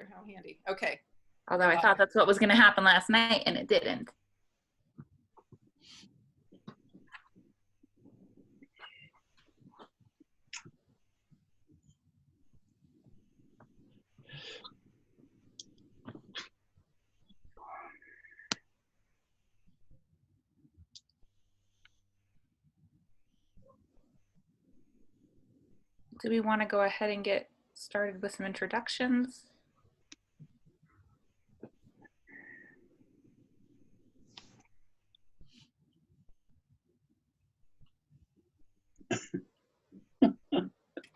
How handy. Okay. Although I thought that's what was going to happen last night, and it didn't. Do we want to go ahead and get started with some introductions?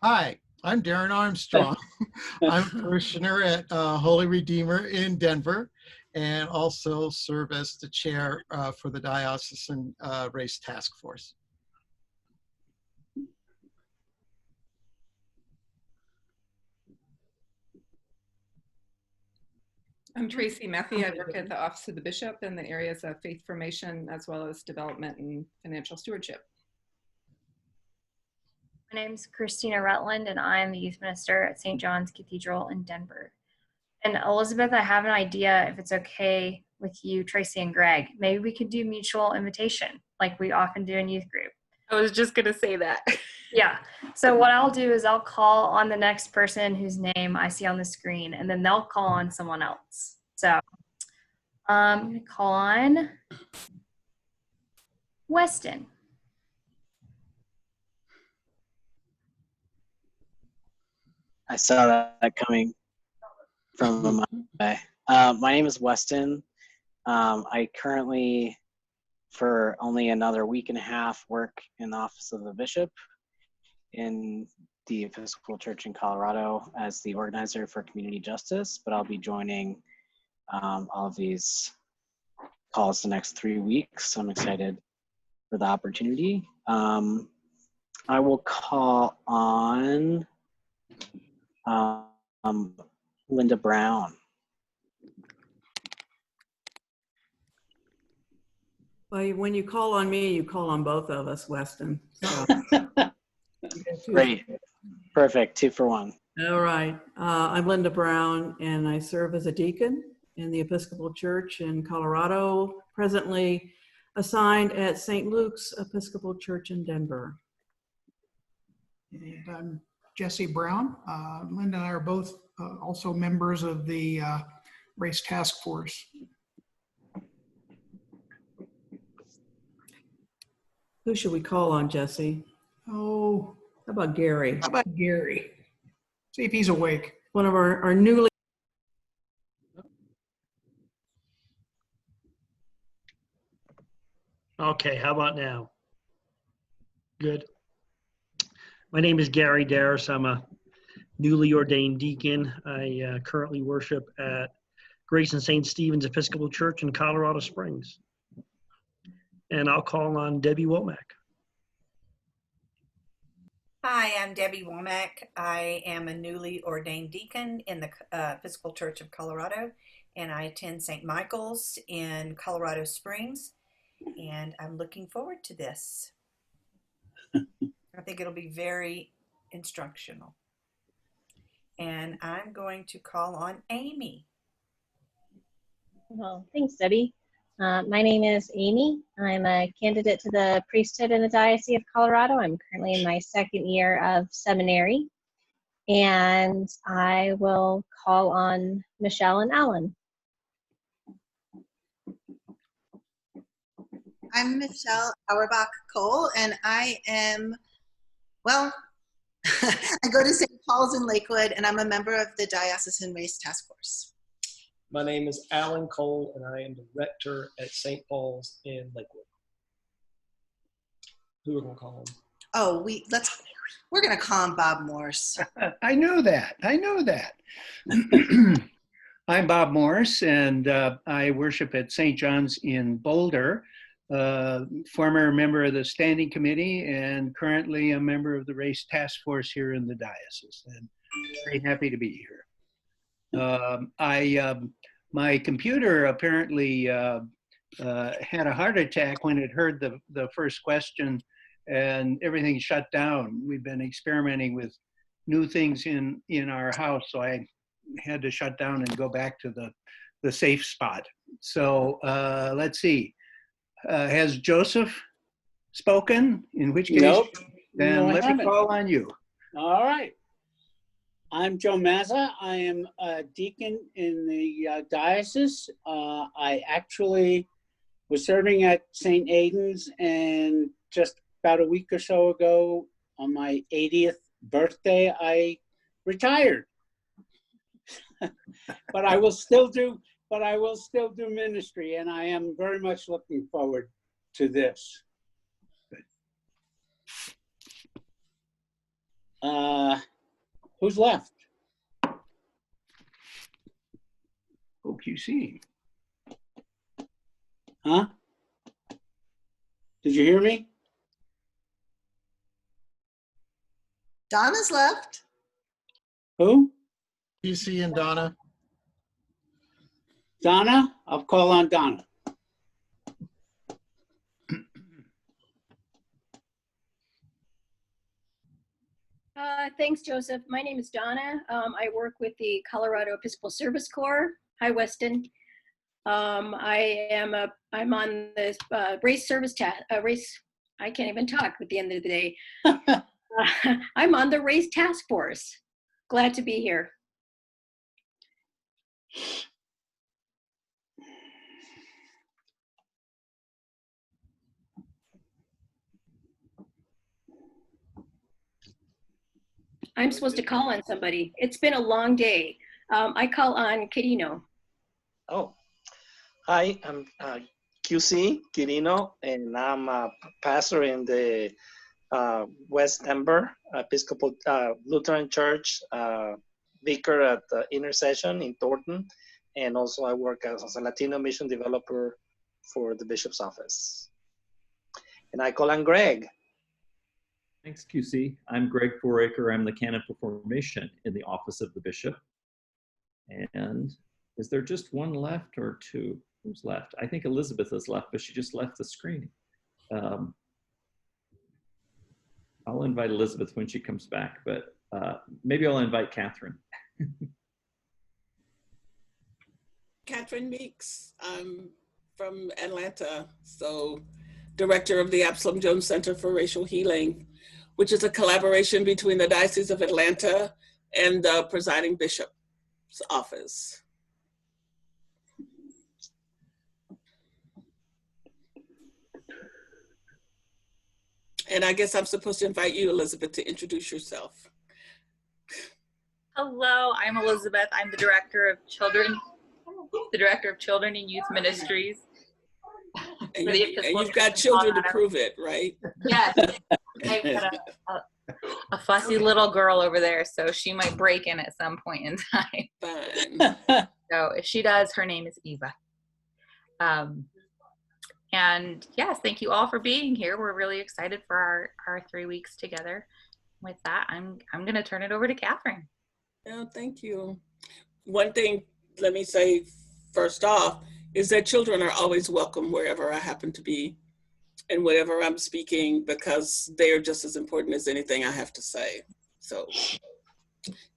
Hi, I'm Darren Armstrong. I'm a parishioner at Holy Redeemer in Denver, and also serve as the chair for the Diocesan Race Task Force. I'm Tracy Metheny. I work at the Office of the Bishop in the areas of faith formation, as well as development and financial stewardship. My name is Christina Rutland, and I am the youth minister at St. John's Cathedral in Denver. And Elizabeth, I have an idea, if it's okay with you, Tracy and Greg. Maybe we could do mutual invitation like we often do in youth group. I was just going to say that. Yeah. So what I'll do is I'll call on the next person whose name I see on the screen, and then they'll call on someone else. So I'm going to call on Weston. I saw that coming from a mile away. My name is Weston. I currently, for only another week and a half, work in the Office of the Bishop in the Episcopal Church in Colorado as the organizer for community justice, but I'll be joining all of these calls the next 3 weeks. So I'm excited for the opportunity. I will call on Linda Brown. Well, when you call on me, you call on both of us, Weston. So. Great. Perfect. 2 for 1. All right. I'm Linda Brown, and I serve as a deacon in the Episcopal Church in Colorado, presently assigned at St. Luke's Episcopal Church in Denver. And I'm Jesse Brown. Linda and I are both also members of the Race Task Force. Who should we call on, Jesse? Oh, How about Gary? how about Gary? See if he's awake. One of our newly. Okay, how about now? Good. My name is Gary Darris. I'm a newly ordained deacon. I currently worship at Grace and St. Stephen's Episcopal Church in Colorado Springs. And I'll call on Debbie Womack. Hi, I'm Debbie Womack. I am a newly ordained deacon in the Episcopal Church of Colorado, and I attend St. Michael's in Colorado Springs, and I'm looking forward to this. I think it'll be very instructional. And I'm going to call on Amy. Well, thanks, Debbie. My name is Amy. I'm a candidate to the priesthood in the Diocese of Colorado. I'm currently in my 2nd year of seminary, and I will call on Michelle and Alan. I'm Michelle Auerbach Cole, and I am, well, I go to St. Paul's in Lakewood, and I'm a member of the Diocesan Race Task Force. My name is Alan Cole, and I am the rector at St. Paul's in Lakewood. Who are we going to call him? Oh, we're going to call him Bob Morse. I know that. I'm Bob Morse, and I worship at St. John's in Boulder, former member of the Standing Committee, and currently a member of the Race Task Force here in the diocese, and very happy to be here. My computer apparently had a heart attack when it heard the first question, and everything shut down. We've been experimenting with new things in our house, so I had to shut down and go back to the safe spot. So let's see. Has Joseph spoken? In which case, Nope. then No, I let me haven't. call on you. All right. I'm Joe Mazza. I am a deacon in the diocese. I actually was serving at St. Aidan's, and just about a week or so ago, on my 80th birthday, I retired. But I will still do ministry, and I am very much looking forward to this. Who's left? OQC. Huh? Did you hear me? Donna's left. Who? PC and Donna. Donna? I'll call on Donna. Thanks, Joseph. My name is Donna. I work with the Colorado Episcopal Service Corps. Hi, Weston. I'm on this race service race. I can't even talk at the end of the day. I'm on the race task force. Glad to be here. I'm supposed to call on somebody. It's been a long day. I call on Quirino. Oh, hi, I'm QC Quirino, and I'm a pastor in the West Denver Episcopal Lutheran Church, vicar at the Intercession in Thornton, and also I work as a Latino mission developer for the bishop's office. And I call on Greg. Thanks, QC. I'm Greg Foraker. I'm the canon for formation in the office of the bishop. And is there just one left or two? Who's left? I think Elizabeth is left, but she just left the screen. I'll invite Elizabeth when she comes back, but maybe I'll invite Catherine. Catherine Meeks. I'm from Atlanta, so director of the Absalom Jones Center for Racial Healing, which is a collaboration between the Diocese of Atlanta and the presiding bishop's office. And I guess I'm supposed to invite you, Elizabeth, to introduce yourself. Hello, I'm Elizabeth. I'm the director of children and youth ministries. And you've got children to prove it, right? Yes. I've got a fussy little girl over there, so she might break in at some point in time. Fine. So if she does, her name is Eva. And yes, thank you all for being here. We're really excited for our 3 weeks together. With that, I'm going to turn it over to Catherine. Oh, thank you. One thing, let me say first off, is that children are always welcome wherever I happen to be and whatever I'm speaking, because they are just as important as anything I have to say. So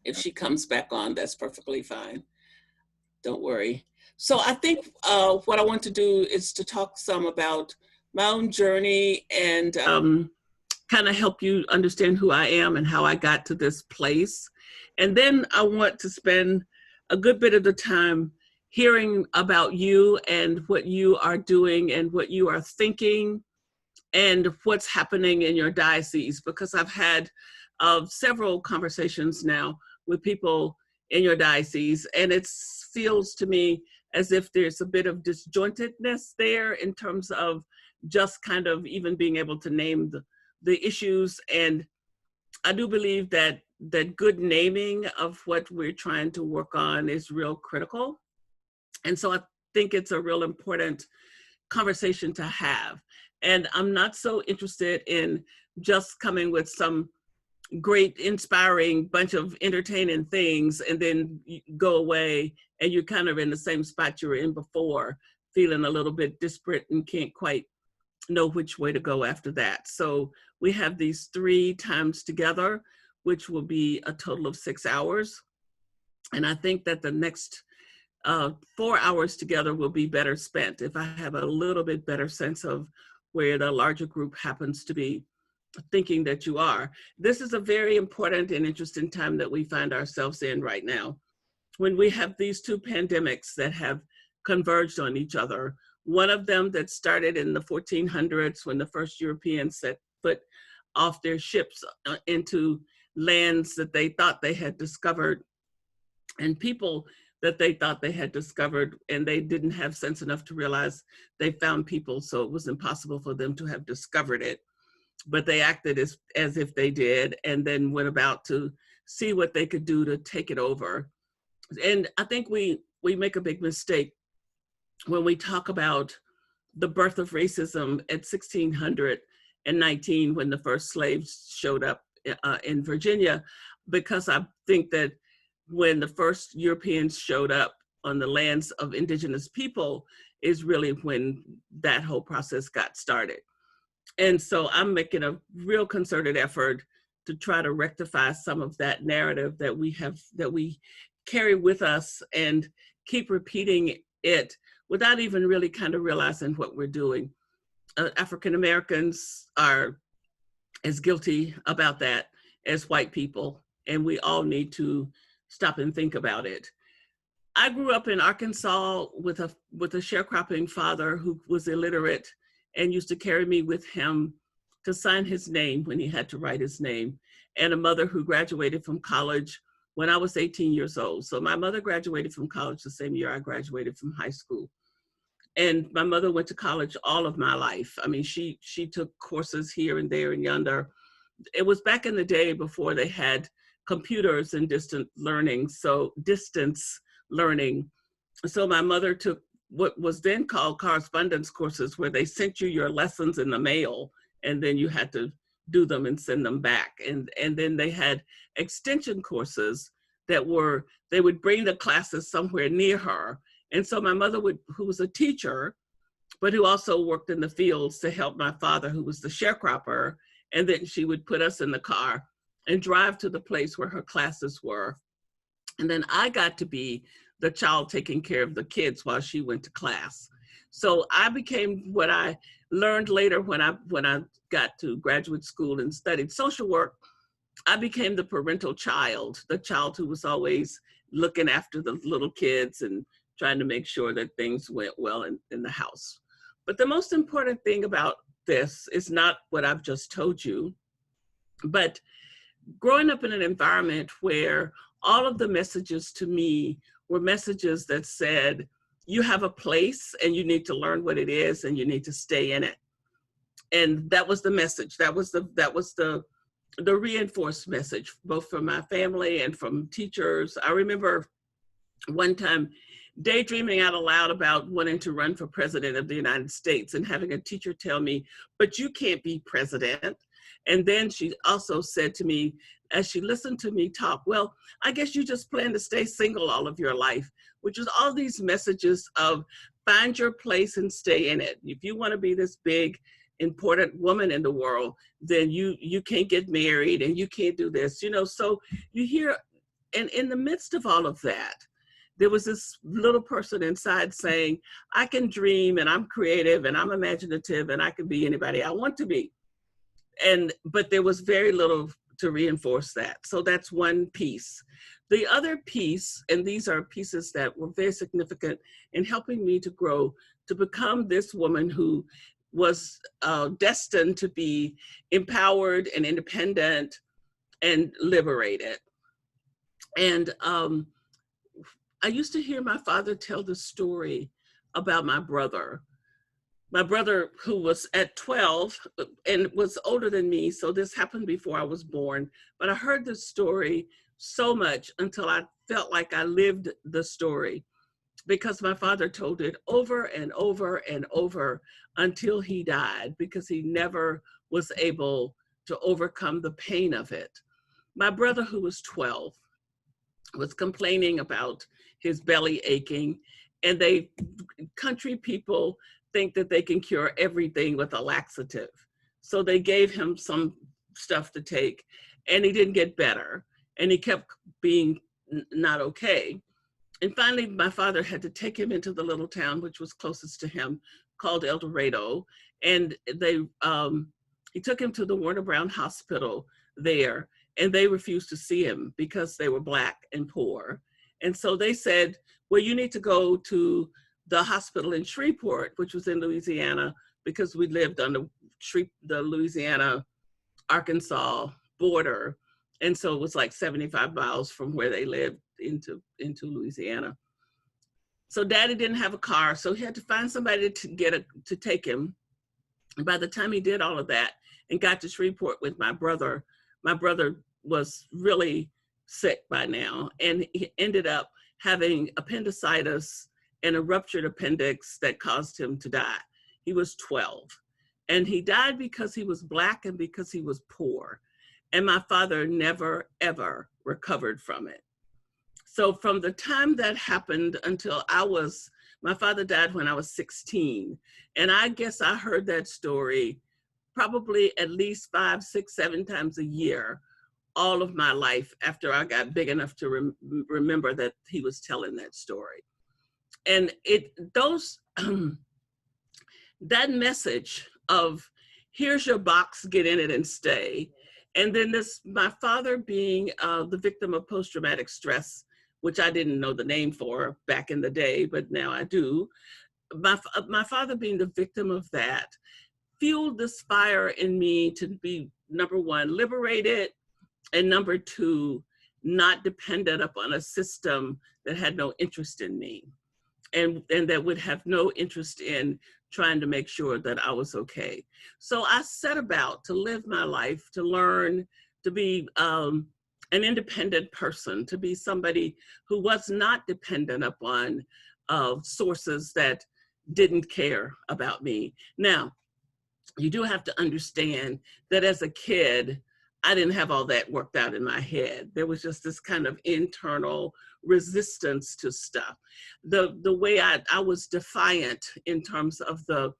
if she comes back on, that's perfectly fine. Don't worry. So I think what I want to do is to talk some about my own journey and kind of help you understand who I am and how I got to this place. And then I want to spend a good bit of the time hearing about you and what you are doing and what you are thinking and what's happening in your diocese, because I've had several conversations now with people in your diocese, and it feels to me as if there's a bit of disjointedness there in terms of just kind of even being able to name the issues. And I do believe that good naming of what we're trying to work on is real critical. And so I think it's a real important conversation to have. And I'm not so interested in just coming with some great, inspiring bunch of entertaining things and then you go away and you're kind of in the same spot you were in before, feeling a little bit disparate and can't quite know which way to go after that. So we have these 3 times together, which will be a total of 6 hours. And I think that the next 4 hours together will be better spent if I have a little bit better sense of where the larger group happens to be thinking that you are. This is a very important and interesting time that we find ourselves in right now, when we have these two pandemics that have converged on each other. One of them that started in the 1400s when the first Europeans set foot off their ships into lands that they thought they had discovered, and people that they thought they had discovered, and they didn't have sense enough to realize they found people, so it was impossible for them to have discovered it. But they acted as if they did, and then went about to see what they could do to take it over. And I think we make a big mistake when we talk about the birth of racism at 1619, when the first slaves showed up in Virginia, because I think that when the first Europeans showed up on the lands of indigenous people is really when that whole process got started. And so I'm making a real concerted effort to try to rectify some of that narrative that we carry with us and keep repeating it without even really kind of realizing what we're doing. African Americans are as guilty about that as white people, and we all need to stop and think about it. I grew up in Arkansas with a sharecropping father who was illiterate and used to carry me with him to sign his name when he had to write his name, and a mother who graduated from college when I was 18 years old. So my mother graduated from college the same year I graduated from high school. And my mother went to college all of my life. I mean, she took courses here and there and yonder. It was back in the day before they had computers and distance learning. So my mother took what was then called correspondence courses, where they sent you your lessons in the mail, and then you had to do them and send them back. And then they had extension courses that they would bring the classes somewhere near her. And so my mother who was a teacher, but who also worked in the fields to help my father, who was the sharecropper, and then she would put us in the car and drive to the place where her classes were. And then I got to be the child taking care of the kids while she went to class. So I became what I learned later when I got to graduate school and studied social work. I became the parental child, the child who was always looking after the little kids and trying to make sure that things went well in the house. But the most important thing about this is not what I've just told you, but growing up in an environment where all of the messages to me were messages that said, you have a place and you need to learn what it is and you need to stay in it. And that was the message. That was the reinforced message, both from my family and from teachers. I remember one time daydreaming out aloud about wanting to run for president of the United States and having a teacher tell me, but you can't be president. And then she also said to me, as she listened to me talk, well, I guess you just plan to stay single all of your life, which is all these messages of find your place and stay in it. If you want to be this big, important woman in the world, then you can't get married and you can't do this, so you hear, and in the midst of all of that, there was this little person inside saying, I can dream and I'm creative and I'm imaginative and I can be anybody I want to be. But there was very little to reinforce that. So that's one piece. The other piece, and these are pieces that were very significant in helping me to grow, to become this woman who was destined to be empowered and independent and liberated. And I used to hear my father tell the story about my brother who was at 12 and was older than me. So this happened before I was born, but I heard this story so much until I felt like I lived the story, because my father told it over and over and over until he died, because he never was able to overcome the pain of it. My brother, who was 12, was complaining about his belly aching, and country people think that they can cure everything with a laxative. So they gave him some stuff to take, and he didn't get better. And he kept being not okay. And finally, my father had to take him into the little town, which was closest to him, called El Dorado. And he took him to the Warner Brown Hospital there, and they refused to see him because they were Black and poor. And so they said, well, you need to go to the hospital in Shreveport, which was in Louisiana, because we lived on the Louisiana-Arkansas border. And so it was like 75 miles from where they lived into Louisiana. So Daddy didn't have a car, so he had to find somebody to take him. And by the time he did all of that and got to Shreveport with my brother was really sick by now, and he ended up having appendicitis and a ruptured appendix that caused him to die. He was 12, and he died because he was Black and because he was poor. And my father never, ever recovered from it. So from the time that happened until my father died when I was 16. And I guess I heard that story probably at least 5, 6, 7 times a year, all of my life after I got big enough to remember that he was telling that story. And that message of, here's your box, get in it and stay. And then my father being the victim of post-traumatic stress, which I didn't know the name for back in the day, but now I do. My father being the victim of that fueled this fire in me to be, number one, liberated, and number two, not dependent upon a system that had no interest in me and that would have no interest in trying to make sure that I was okay. So I set about to live my life, to learn, to be an independent person, to be somebody who was not dependent upon sources that didn't care about me. Now, you do have to understand that as a kid, I didn't have all that worked out in my head. There was just this kind of internal resistance to stuff. The way I was defiant in terms of the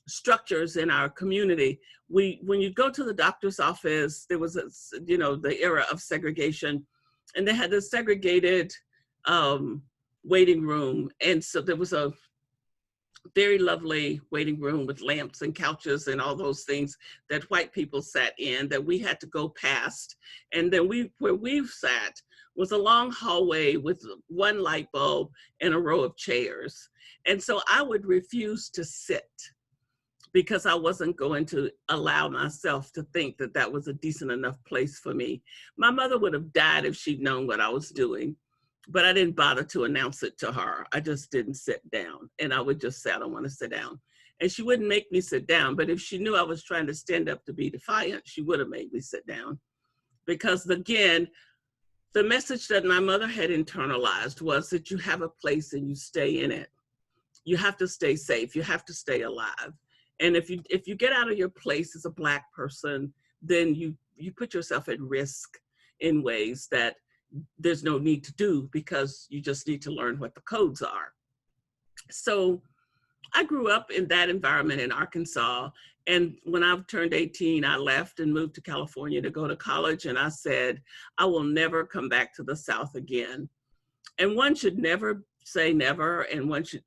structures in our community. When you go to the doctor's office, there was the era of segregation, and they had this segregated waiting room. And so there was a very lovely waiting room with lamps and couches and all those things that white people sat in that we had to go past. And then where we sat was a long hallway with one light bulb and a row of chairs. And so I would refuse to sit because I wasn't going to allow myself to think that that was a decent enough place for me. My mother would have died if she'd known what I was doing, but I didn't bother to announce it to her. I just didn't sit down, and I would just say, I don't want to sit down. And she wouldn't make me sit down, but if she knew I was trying to stand up to be defiant, she would have made me sit down. Because again, the message that my mother had internalized was that you have a place and you stay in it. You have to stay safe, you have to stay alive. And if you get out of your place as a Black person, then you put yourself at risk in ways that there's no need to do, because you just need to learn what the codes are. So I grew up in that environment in Arkansas. And when I turned 18, I left and moved to California to go to college. And I said, I will never come back to the South again. And one should never say never, and one should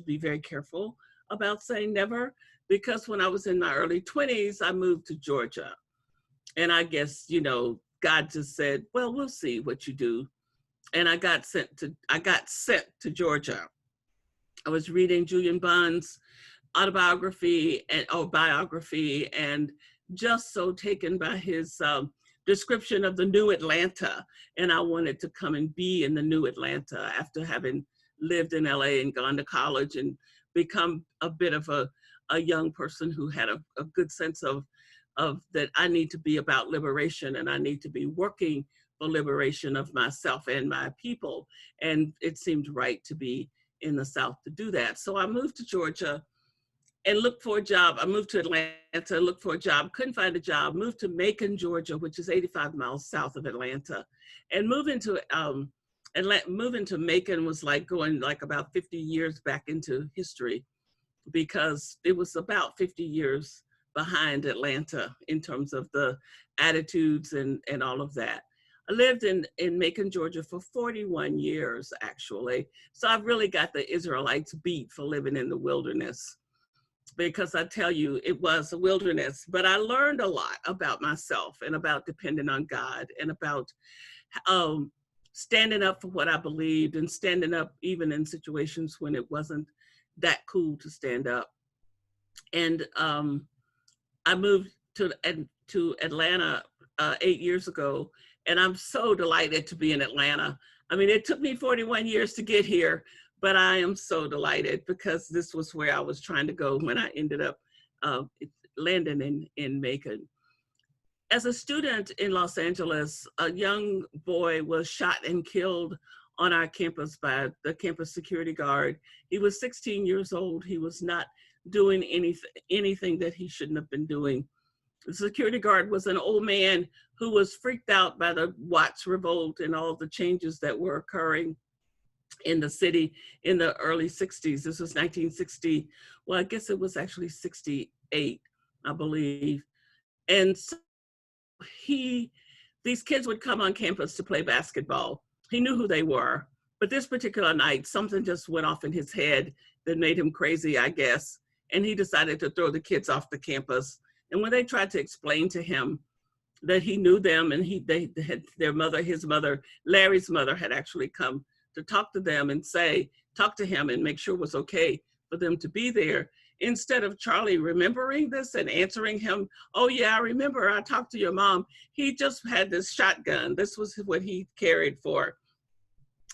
be very careful about saying never, because when I was in my early 20s, I moved to Georgia. And I guess, God just said, well, we'll see what you do. And I got sent to Georgia. I was reading Julian Bond's autobiography biography, and just so taken by his description of the new Atlanta. And I wanted to come and be in the new Atlanta after having lived in LA and gone to college and become a bit of a young person who had a good sense of that I need to be about liberation, and I need to be working for liberation of myself and my people. And it seemed right to be in the South to do that. So I moved to Georgia and looked for a job. I moved to Atlanta, looked for a job, couldn't find a job, moved to Macon, Georgia, which is 85 miles south of Atlanta. And moving to Macon was like going like about 50 years back into history, because it was about 50 years behind Atlanta in terms of the attitudes and all of that. I lived in Macon, Georgia for 41 years, actually. So I've really got the Israelites beat for living in the wilderness, because I tell you, it was a wilderness. But I learned a lot about myself and about depending on God and about standing up for what I believed and standing up even in situations when it wasn't that cool to stand up. And I moved to Atlanta 8 years ago, and I'm so delighted to be in Atlanta. I mean, it took me 41 years to get here, but I am so delighted because this was where I was trying to go when I ended up landing in Macon. As a student in Los Angeles, a young boy was shot and killed on our campus by the campus security guard. He was 16 years old. He was not doing anything that he shouldn't have been doing. The security guard was an old man who was freaked out by the Watts revolt and all the changes that were occurring in the city in the early 60s. This was 1960. Well, I guess it was actually 68, I believe. And so these kids would come on campus to play basketball. He knew who they were, but this particular night, something just went off in his head that made him crazy, I guess. And he decided to throw the kids off the campus. And when they tried to explain to him that he knew them and they had their mother, his mother, Larry's mother had actually come to talk to them and talk to him and make sure it was okay for them to be there. Instead of Charlie remembering this and answering him, oh yeah, I remember, I talked to your mom. He just had this shotgun. This was what he carried for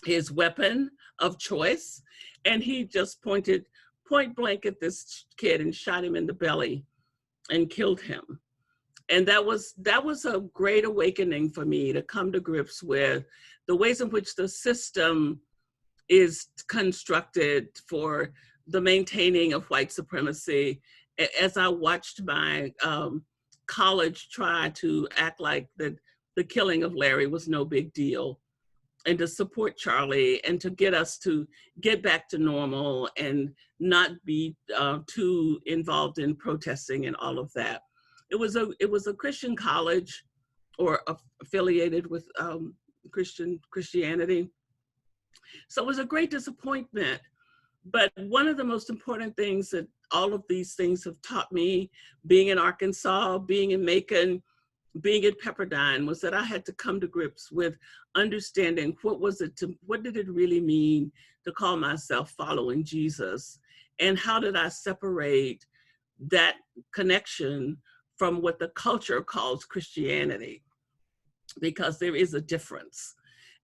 his weapon of choice. And he just pointed point blank at this kid and shot him in the belly and killed him. And that was a great awakening for me to come to grips with the ways in which the system is constructed for the maintaining of white supremacy. As I watched my college try to act like the killing of Larry was no big deal, and to support Charlie and to get us to get back to normal and not be too involved in protesting and all of that. It was a Christian college, or affiliated with Christianity. So it was a great disappointment. But one of the most important things that all of these things have taught me, being in Arkansas, being in Macon, being at Pepperdine, was that I had to come to grips with understanding what did it really mean to call myself following Jesus? And how did I separate that connection from what the culture calls Christianity? Because there is a difference.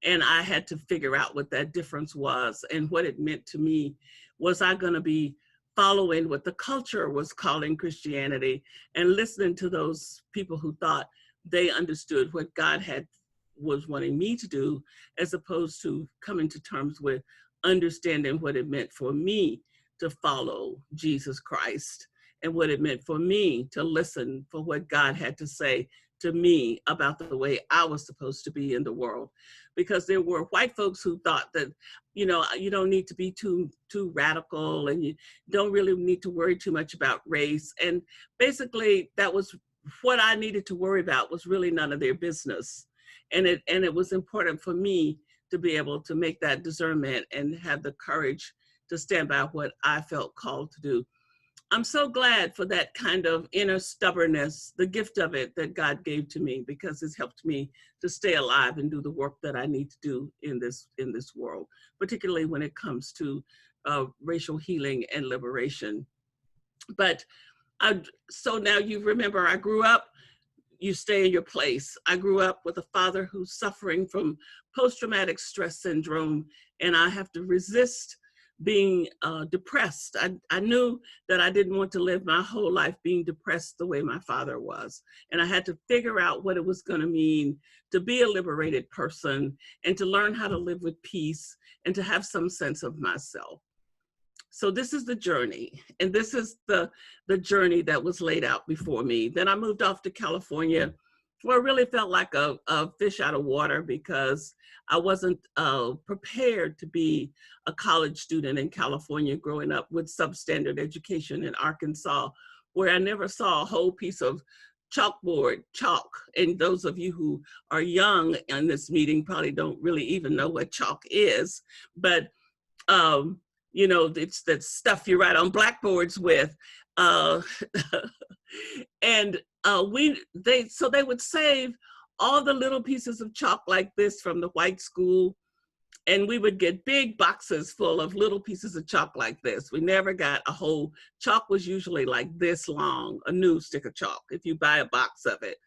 And I had to figure out what that difference was and what it meant to me. Was I going to be following what the culture was calling Christianity and listening to those people who thought they understood what God was wanting me to do, as opposed to coming to terms with understanding what it meant for me to follow Jesus Christ and what it meant for me to listen for what God had to say to me about the way I was supposed to be in the world. Because there were white folks who thought that, you don't need to be too radical, and you don't really need to worry too much about race. And basically that was what I needed to worry about, was really none of their business. And it was important for me to be able to make that discernment and have the courage to stand by what I felt called to do. I'm so glad for that kind of inner stubbornness, the gift of it that God gave to me, because it's helped me to stay alive and do the work that I need to do in this world, particularly when it comes to racial healing and liberation. But so now you remember, I grew up, you stay in your place. I grew up with a father who's suffering from post-traumatic stress syndrome, and I have to resist being depressed. I knew that I didn't want to live my whole life being depressed the way my father was. And I had to figure out what it was going to mean to be a liberated person and to learn how to live with peace and to have some sense of myself. So this is the journey, and this is the journey that was laid out before me. Then I moved off to California, where I really felt like a fish out of water, because I wasn't prepared to be a college student in California, growing up with substandard education in Arkansas, where I never saw a whole piece of chalkboard, chalk. And those of you who are young in this meeting probably don't really even know what chalk is, but you know, it's that stuff you write on blackboards with. And so they would save all the little pieces of chalk like this from the white school, and we would get big boxes full of little pieces of chalk like this. We never got a whole, chalk was usually like this long, a new stick of chalk, if you buy a box of it.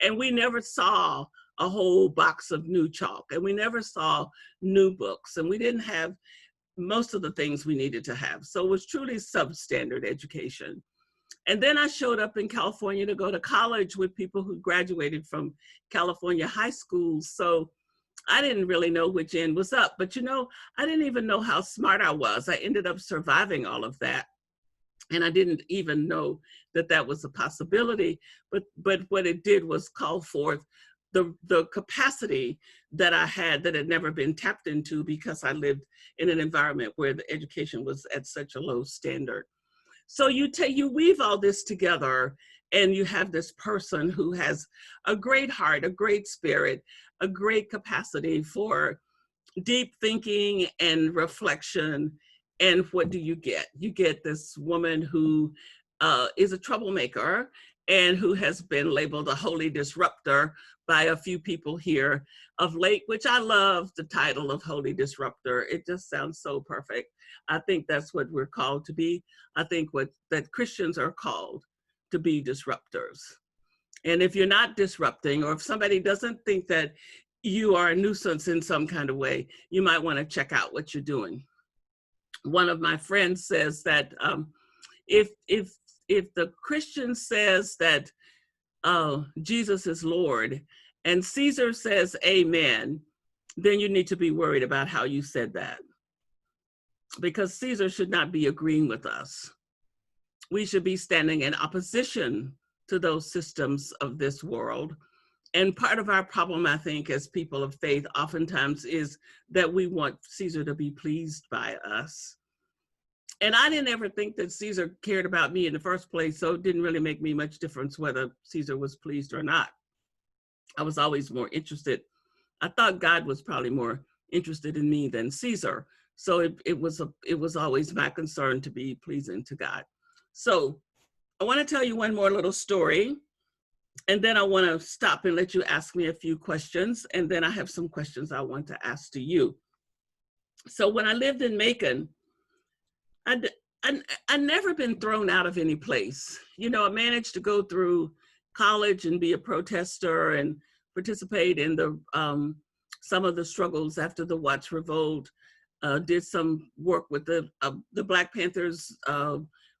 And we never saw a whole box of new chalk, and we never saw new books, and we didn't have most of the things we needed to have. So it was truly substandard education. And then I showed up in California to go to college with people who graduated from California high schools. So I didn't really know which end was up, but you know, I didn't even know how smart I was. I ended up surviving all of that. And I didn't even know that that was a possibility, but what it did was call forth the capacity that I had that had never been tapped into, because I lived in an environment where the education was at such a low standard. So you weave all this together, and you have this person who has a great heart, a great spirit, a great capacity for deep thinking and reflection. And what do you get? You get this woman who is a troublemaker and who has been labeled a holy disruptor by a few people here of late, which I love the title of holy disruptor. It just sounds so perfect. I think that's what we're called to be. I think that Christians are called to be disruptors. And if you're not disrupting, or if somebody doesn't think that you are a nuisance in some kind of way, you might want to check out what you're doing. One of my friends says that if the Christian says that Jesus is Lord, and Caesar says amen, then you need to be worried about how you said that. Because Caesar should not be agreeing with us. We should be standing in opposition to those systems of this world. And part of our problem, I think, as people of faith, oftentimes is that we want Caesar to be pleased by us. And I didn't ever think that Caesar cared about me in the first place, so it didn't really make me much difference whether Caesar was pleased or not. I was always more interested. I thought God was probably more interested in me than Caesar. So it was always my concern to be pleasing to God. So I want to tell you one more little story, and then I want to stop and let you ask me a few questions, and then I have some questions I want to ask to you. So when I lived in Macon, I'd never been thrown out of any place. You know, I managed to go through college and be a protester and participate in the some of the struggles after the Watts Revolt. Did some work with the Black Panthers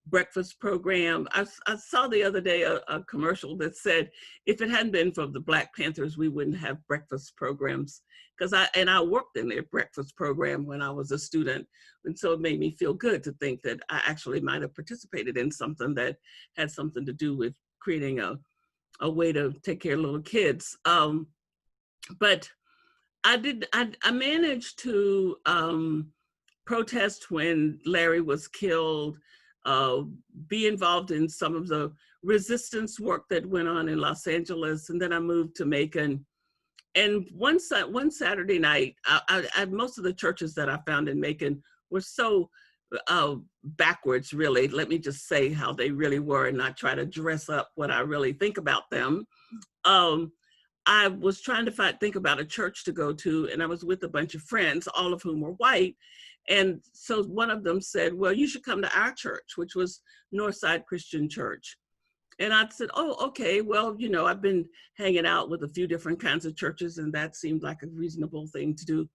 breakfast program. I saw the other day a commercial that said, if it hadn't been for the Black Panthers, we wouldn't have breakfast programs. I worked in their breakfast program when I was a student. And so it made me feel good to think that I actually might have participated in something that had something to do with creating a way to take care of little kids. But I managed to protest when Larry was killed, be involved in some of the resistance work that went on in Los Angeles, and then I moved to Macon. And one Saturday night, most of the churches that I found in Macon were so backwards, really. Let me just say how they really were and not try to dress up what I really think about them. I was trying to think about a church to go to, and I was with a bunch of friends, all of whom were white. And so one of them said, well, you should come to our church, which was Northside Christian Church. And I said, oh, okay, well, you know, I've been hanging out with a few different kinds of churches, and that seemed like a reasonable thing to do.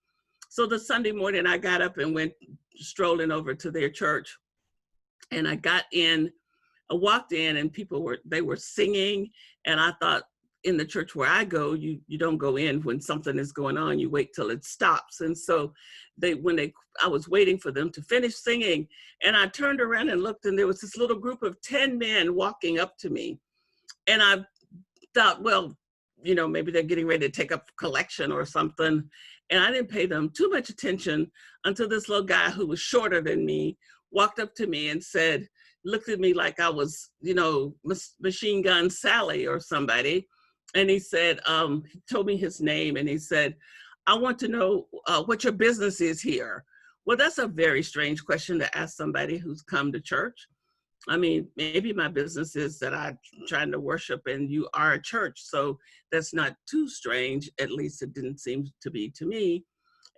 So the Sunday morning I got up and went strolling over to their church, and I walked in, and they were singing, and I thought, in the church where I go, you don't go in when something is going on, you wait till it stops. And so I was waiting for them to finish singing, and I turned around and looked, and there was this little group of 10 men walking up to me. And I thought, well, you know, maybe they're getting ready to take up collection or something. And I didn't pay them too much attention until this little guy who was shorter than me walked up to me and said, looked at me like I was, you know, Machine Gun Sally or somebody. And he said, he told me his name and he said, I want to know what your business is here. Well, that's a very strange question to ask somebody who's come to church. I mean, maybe my business is that I'm trying to worship and you are a church. So that's not too strange. At least it didn't seem to be to me.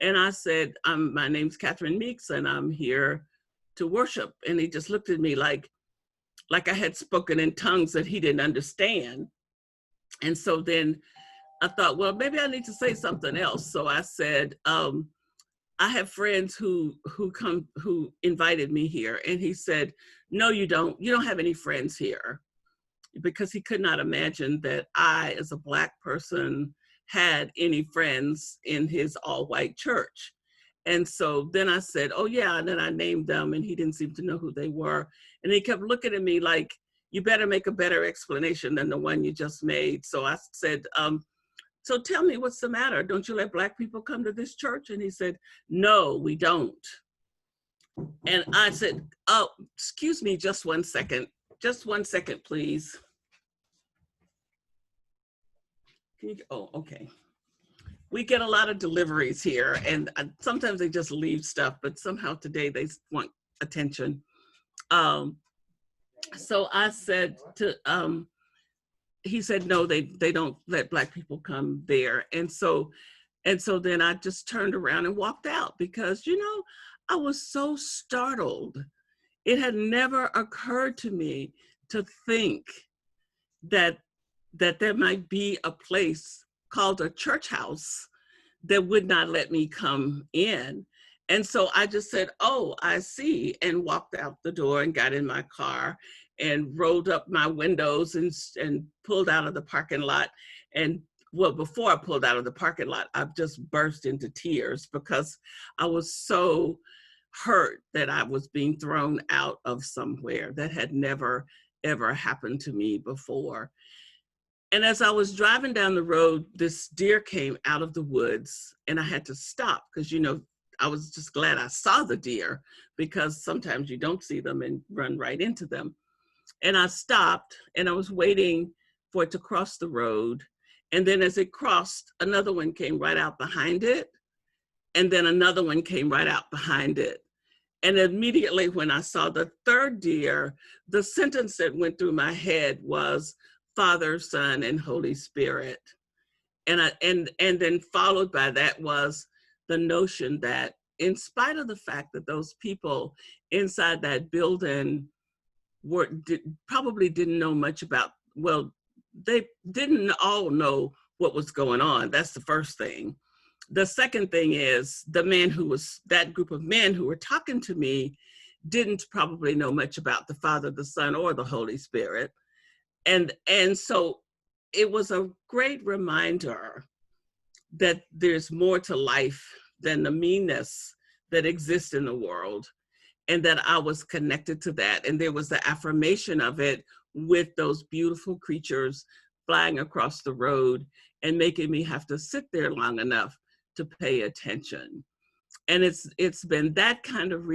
And I said, my name's Catherine Meeks and I'm here to worship. And he just looked at me like I had spoken in tongues that he didn't understand. And so then I thought, well, maybe I need to say something else. So I said, I have friends who invited me here. And he said, no, you don't. You don't have any friends here, because he could not imagine that I, as a Black person, had any friends in his all-white church. And so then I said, oh yeah, and then I named them and he didn't seem to know who they were. And he kept looking at me like, you better make a better explanation than the one you just made. So I said, so tell me what's the matter? Don't you let Black people come to this church? And he said, no, we don't. And I said, oh, excuse me, just 1 second. Just 1 second, please. Can you, oh, okay. We get a lot of deliveries here and sometimes they just leave stuff, but somehow today they want attention. So I said to, he said, no, they don't let Black people come there. And so then I just turned around and walked out because, you know, I was so startled. It had never occurred to me to think that there might be a place called a church house that would not let me come in. And so I just said, oh, I see, and walked out the door and got in my car and rolled up my windows and pulled out of the parking lot. And well, before I pulled out of the parking lot, I just burst into tears because I was so hurt that I was being thrown out of somewhere that had never, ever happened to me before. And as I was driving down the road, this deer came out of the woods and I had to stop because, you know, I was just glad I saw the deer because sometimes you don't see them and run right into them. And I stopped and I was waiting for it to cross the road. And then as it crossed, another one came right out behind it. And then another one came right out behind it. And immediately when I saw the third deer, the sentence that went through my head was Father, Son, and Holy Spirit. And then followed by that was the notion that in spite of the fact that those people inside that building probably didn't know much about, well, they didn't all know what was going on. That's the first thing. The second thing is that group of men who were talking to me didn't probably know much about the Father, the Son, or the Holy Spirit. And so it was a great reminder that there's more to life than the meanness that exists in the world, and that I was connected to that. And there was the affirmation of it with those beautiful creatures flying across the road and making me have to sit there long enough to pay attention. And it's been that kind of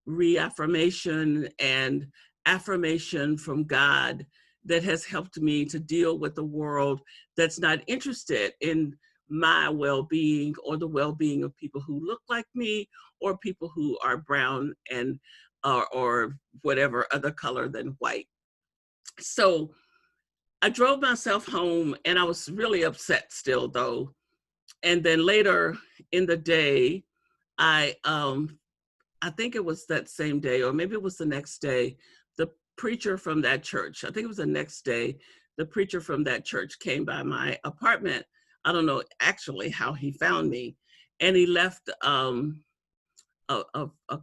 reaffirmation and affirmation from God that has helped me to deal with the world that's not interested in my well-being or the well-being of people who look like me or people who are brown and or whatever other color than white. So I drove myself home and I was really upset still though. And then later in the day, I think it was that same day, or maybe it was the next day, the preacher from that church, I think it was the next day, the preacher from that church came by my apartment. I don't know actually how he found me, and he left a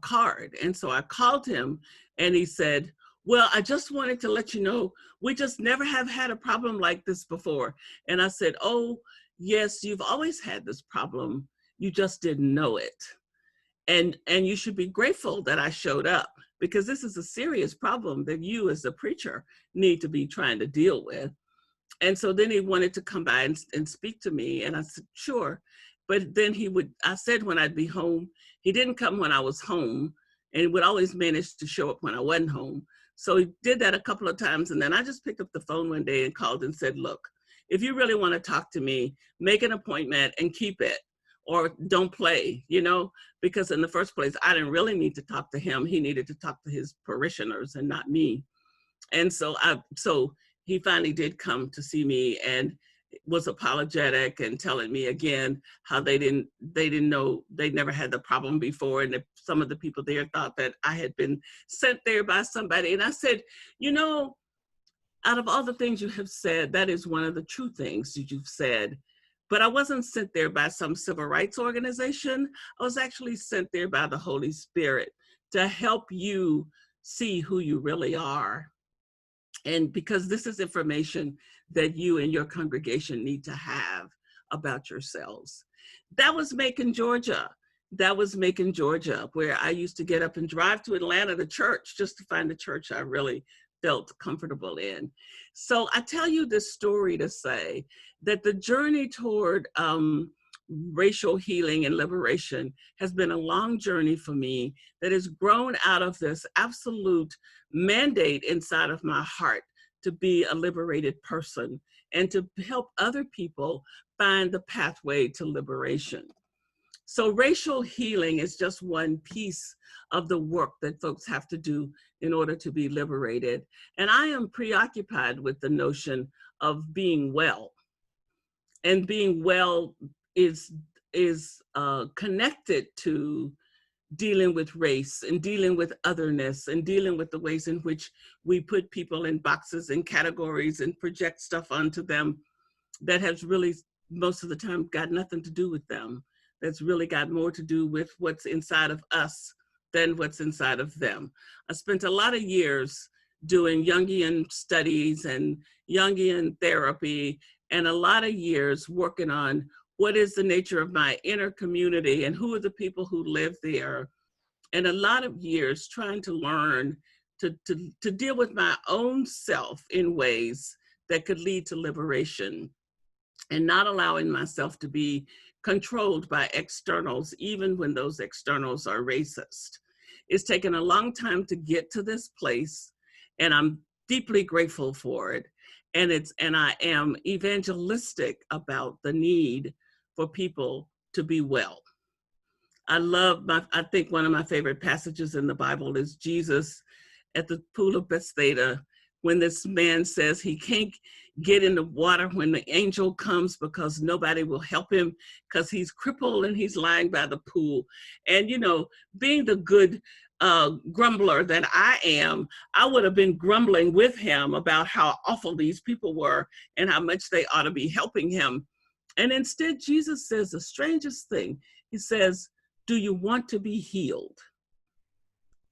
card. And so I called him and he said, well, I just wanted to let you know, we just never have had a problem like this before. And I said, oh, yes, you've always had this problem. You just didn't know it. And you should be grateful that I showed up, because this is a serious problem that you as a preacher need to be trying to deal with. And so then he wanted to come by and speak to me. And I said, sure. But then I said when I'd be home. He didn't come when I was home. and would always manage to show up when I wasn't home. So he did that a couple of times, and then I just picked up the phone one day and called and said, look, if you really want to talk to me, make an appointment and keep it, or don't play, you know, because in the first place, I didn't really need to talk to him. He needed to talk to his parishioners and not me. And so he finally did come to see me and was apologetic and telling me again how they didn't know, they'd never had the problem before, and that some of the people there thought that I had been sent there by somebody. And I said, you know, out of all the things you have said, that is one of the true things that you've said. But I wasn't sent there by some civil rights organization. I was actually sent there by the Holy Spirit to help you see who you really are. And because this is information that you and your congregation need to have about yourselves. That was Macon, Georgia. That was Macon, Georgia, where I used to get up and drive to Atlanta to church just to find a church I really felt comfortable in. So I tell you this story to say that the journey toward racial healing and liberation has been a long journey for me that has grown out of this absolute mandate inside of my heart to be a liberated person and to help other people find the pathway to liberation. So racial healing is just one piece of the work that folks have to do in order to be liberated. And I am preoccupied with the notion of being well. And being well is connected to dealing with race and dealing with otherness and dealing with the ways in which we put people in boxes and categories and project stuff onto them that has really most of the time got nothing to do with them. That's really got more to do with what's inside of us than what's inside of them. I spent a lot of years doing Jungian studies and Jungian therapy, and a lot of years working on what is the nature of my inner community and who are the people who live there. And a lot of years trying to learn to deal with my own self in ways that could lead to liberation, and not allowing myself to be controlled by externals, even when those externals are racist. It's taken a long time to get to this place, and I'm deeply grateful for it. And I am evangelistic about the need for people to be well. I think one of my favorite passages in the Bible is Jesus at the pool of Bethesda, when this man says he can't get in the water when the angel comes because nobody will help him because he's crippled and he's lying by the pool. And, you know, being the good grumbler that I am, I would have been grumbling with him about how awful these people were and how much they ought to be helping him. And instead, Jesus says the strangest thing. He says, do you want to be healed?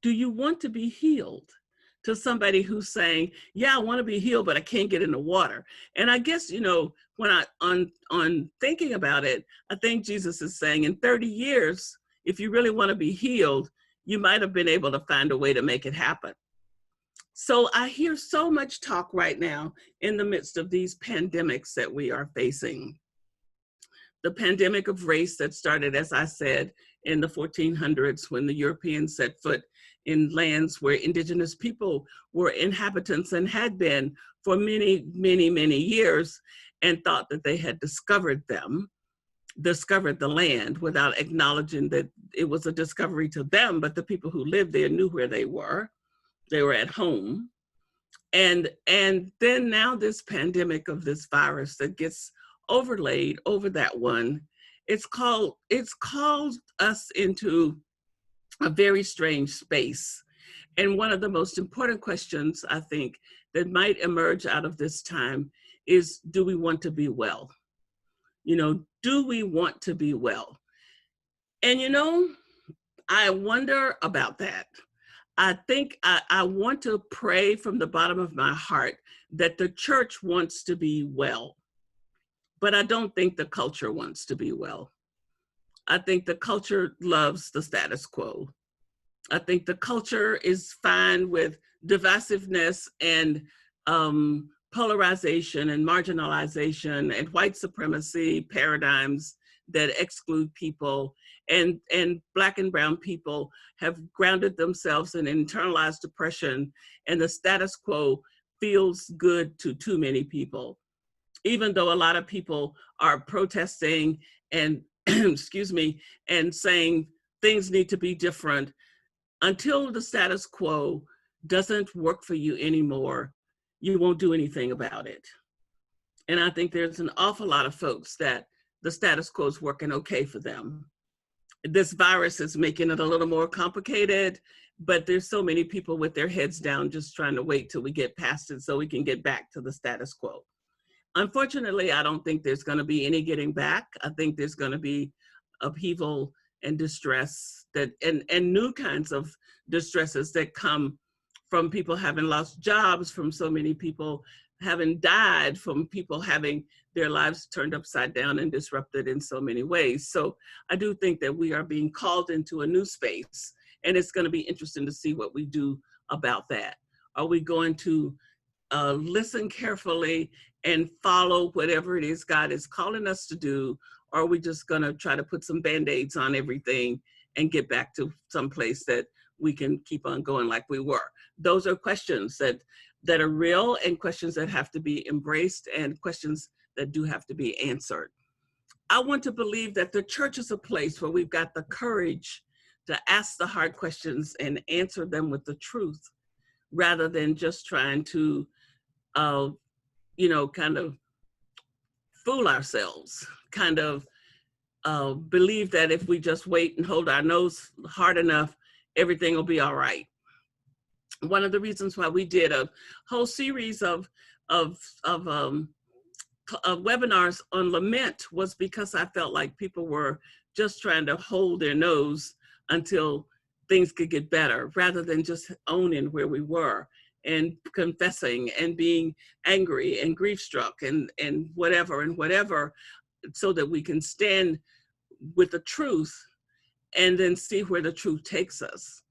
Do you want to be healed? To somebody who's saying, yeah, I want to be healed, but I can't get in the water. And I guess, you know, when on thinking about it, I think Jesus is saying in 30 years, if you really want to be healed, you might have been able to find a way to make it happen. So I hear so much talk right now in the midst of these pandemics that we are facing. The pandemic of race that started, as I said, in the 1400s when the Europeans set foot in lands where indigenous people were inhabitants and had been for many, many, many years, and thought that they had discovered the land without acknowledging that it was a discovery to them, but the people who lived there knew where they were. They were at home. And then now this pandemic of this virus that gets overlaid over that one, it's called us into a very strange space. And one of the most important questions I think that might emerge out of this time is, do we want to be well? You know, do we want to be well? And you know, I wonder about that. I think I want to pray from the bottom of my heart that the church wants to be well, but I don't think the culture wants to be well. I think the culture loves the status quo. I think the culture is fine with divisiveness and polarization and marginalization and white supremacy paradigms that exclude people, and Black and brown people have grounded themselves in internalized depression, and the status quo feels good to too many people. Even though a lot of people are protesting and excuse me, and saying things need to be different, until the status quo doesn't work for you anymore, you won't do anything about it. And I think there's an awful lot of folks that the status quo is working okay for them. This virus is making it a little more complicated, but there's so many people with their heads down just trying to wait till we get past it so we can get back to the status quo. Unfortunately, I don't think there's going to be any getting back. I think there's going to be upheaval and distress that and new kinds of distresses that come from people having lost jobs, from so many people having died, from people having their lives turned upside down and disrupted in so many ways. So I do think that we are being called into a new space, and it's going to be interesting to see what we do about that. Are we going to listen carefully and follow whatever it is God is calling us to do? Or are we just going to try to put some Band-Aids on everything and get back to some place that we can keep on going like we were? Those are questions that are real, and questions that have to be embraced, and questions that do have to be answered. I want to believe that the church is a place where we've got the courage to ask the hard questions and answer them with the truth, rather than just trying to kind of fool ourselves, kind of believe that if we just wait and hold our nose hard enough, everything will be all right. One of the reasons why we did a whole series of webinars on lament was because I felt like people were just trying to hold their nose until things could get better, rather than just owning where we were and confessing and being angry and grief-struck and whatever, so that we can stand with the truth and then see where the truth takes us.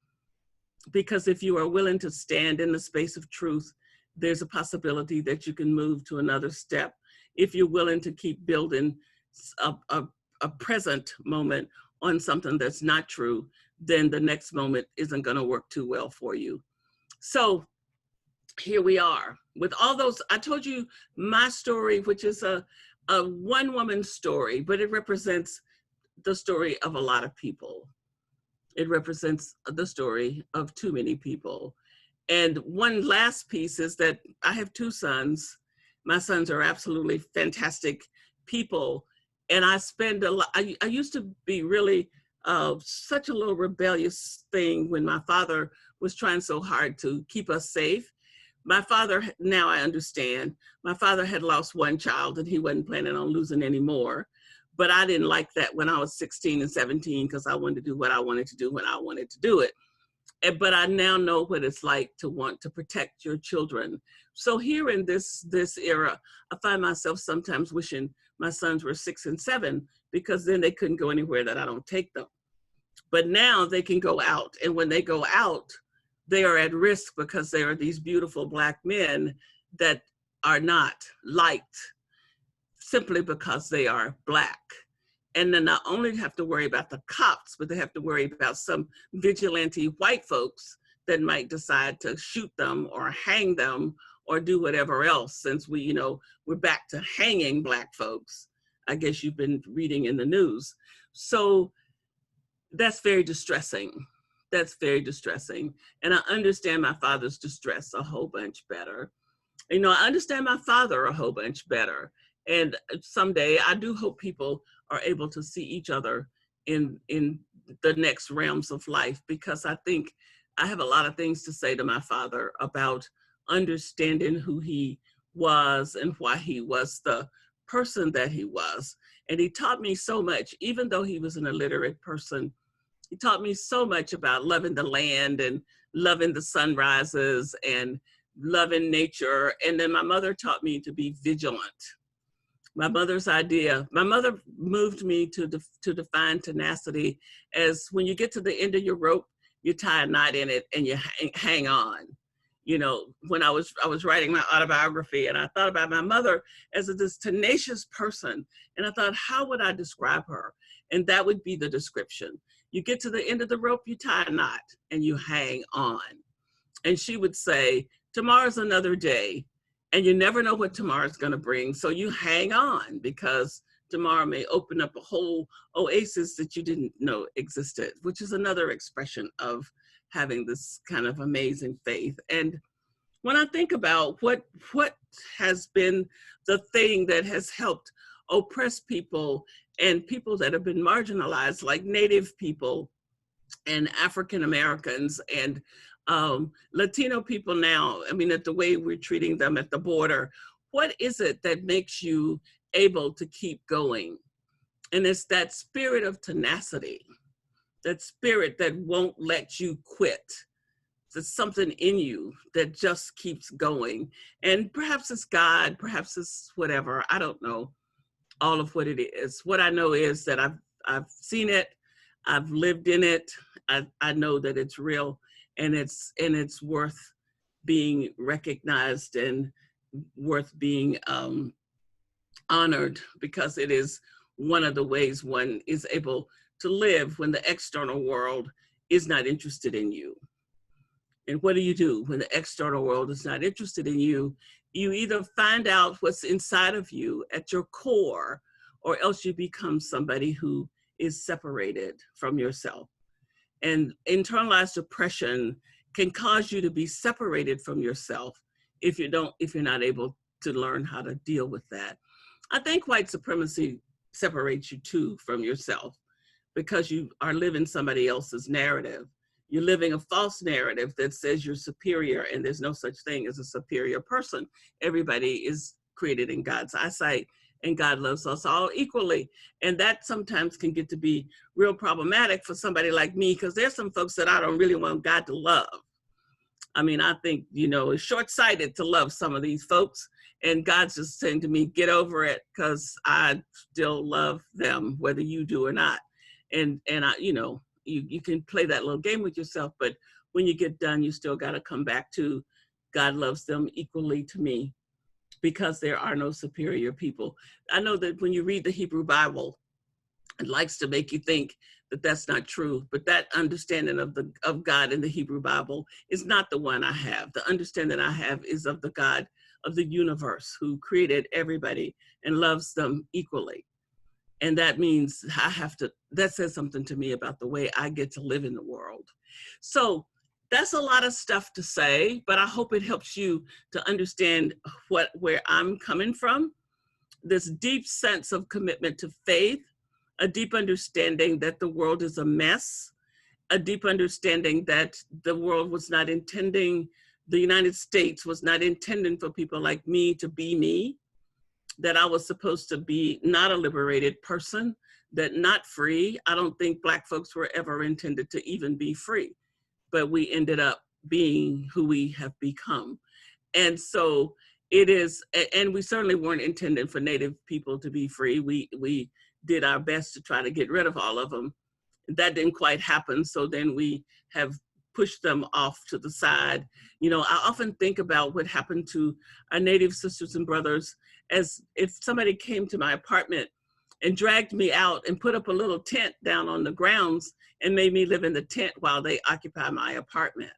Because if you are willing to stand in the space of truth, there's a possibility that you can move to another step. If you're willing to keep building a present moment on something that's not true, then the next moment isn't going to work too well for you. So here we are with all those. I told you my story, which is a one-woman story, but it represents the story of a lot of people. It represents the story of too many people. And one last piece is that I have two sons. My sons are absolutely fantastic people. And I spend a lot, I used to be really such a little rebellious thing when my father was trying so hard to keep us safe. My father, now I understand, my father had lost one child and he wasn't planning on losing any more. But I didn't like that when I was 16 and 17, because I wanted to do what I wanted to do when I wanted to do it. But I now know what it's like to want to protect your children. So here in this era, I find myself sometimes wishing my sons were 6 and 7, because then they couldn't go anywhere that I don't take them. But now they can go out, and when they go out, they are at risk because they are these beautiful Black men that are not liked simply because they are Black. And then not only have to worry about the cops, but they have to worry about some vigilante white folks that might decide to shoot them or hang them or do whatever else, since we're back to hanging Black folks. I guess you've been reading in the news. So that's very distressing. That's very distressing. And I understand my father's distress a whole bunch better. I understand my father a whole bunch better. And someday I do hope people are able to see each other in the next realms of life, because I think I have a lot of things to say to my father about understanding who he was and why he was the person that he was. And he taught me so much, even though he was an illiterate person. He taught me so much about loving the land and loving the sunrises and loving nature. And then my mother taught me to be vigilant. My mother's idea, my mother moved me to define tenacity as when you get to the end of your rope, you tie a knot in it and you hang on. you know, when I was writing my autobiography, and I thought about my mother as this tenacious person, and I thought, how would I describe her? And that would be the description. You get to the end of the rope, you tie a knot, and you hang on. And she would say, tomorrow's another day, and you never know what tomorrow's gonna bring, so you hang on, because tomorrow may open up a whole oasis that you didn't know existed, which is another expression of having this kind of amazing faith. And when I think about what has been the thing that has helped oppressed people and people that have been marginalized, like Native people and African Americans and Latino people now, I mean, at the way we're treating them at the border, what is it that makes you able to keep going? And it's that spirit of tenacity, that spirit that won't let you quit. There's something in you that just keeps going. And perhaps it's God, perhaps it's whatever, I don't know all of what it is. What I know is that I've seen it, I've lived in it, I know that it's real, and it's worth being recognized and worth being honored, because it is one of the ways one is able to live when the external world is not interested in you. And what do you do when the external world is not interested in you? You either find out what's inside of you at your core, or else you become somebody who is separated from yourself. And internalized oppression can cause you to be separated from yourself if you're not able to learn how to deal with that. I think white supremacy separates you too from yourself, because you are living somebody else's narrative. You're living a false narrative that says you're superior, and there's no such thing as a superior person. Everybody is created in God's eyesight, and God loves us all equally. And that sometimes can get to be real problematic for somebody like me, because there's some folks that I don't really want God to love. I mean, I think, you know, it's short-sighted to love some of these folks, and God's just saying to me, get over it, because I still love them, whether you do or not. And I, you know, you can play that little game with yourself, but when you get done, you still got to come back to God loves them equally to me, because there are no superior people. I know that when you read the Hebrew Bible, it likes to make you think that that's not true, but that understanding of God in the Hebrew Bible is not the one I have. The understanding I have is of the God of the universe, who created everybody and loves them equally. And that means that says something to me about the way I get to live in the world. So that's a lot of stuff to say, but I hope it helps you to understand where I'm coming from. This deep sense of commitment to faith, a deep understanding that the world is a mess, a deep understanding that the world was not intending, the United States was not intending for people like me to be me, that I was supposed to be not a liberated person, that not free. I don't think Black folks were ever intended to even be free, but we ended up being who we have become. And so it is, and we certainly weren't intended for Native people to be free. We did our best to try to get rid of all of them. That didn't quite happen, so then we have pushed them off to the side. You know, I often think about what happened to our Native sisters and brothers, as if somebody came to my apartment and dragged me out and put up a little tent down on the grounds and made me live in the tent while they occupy my apartment.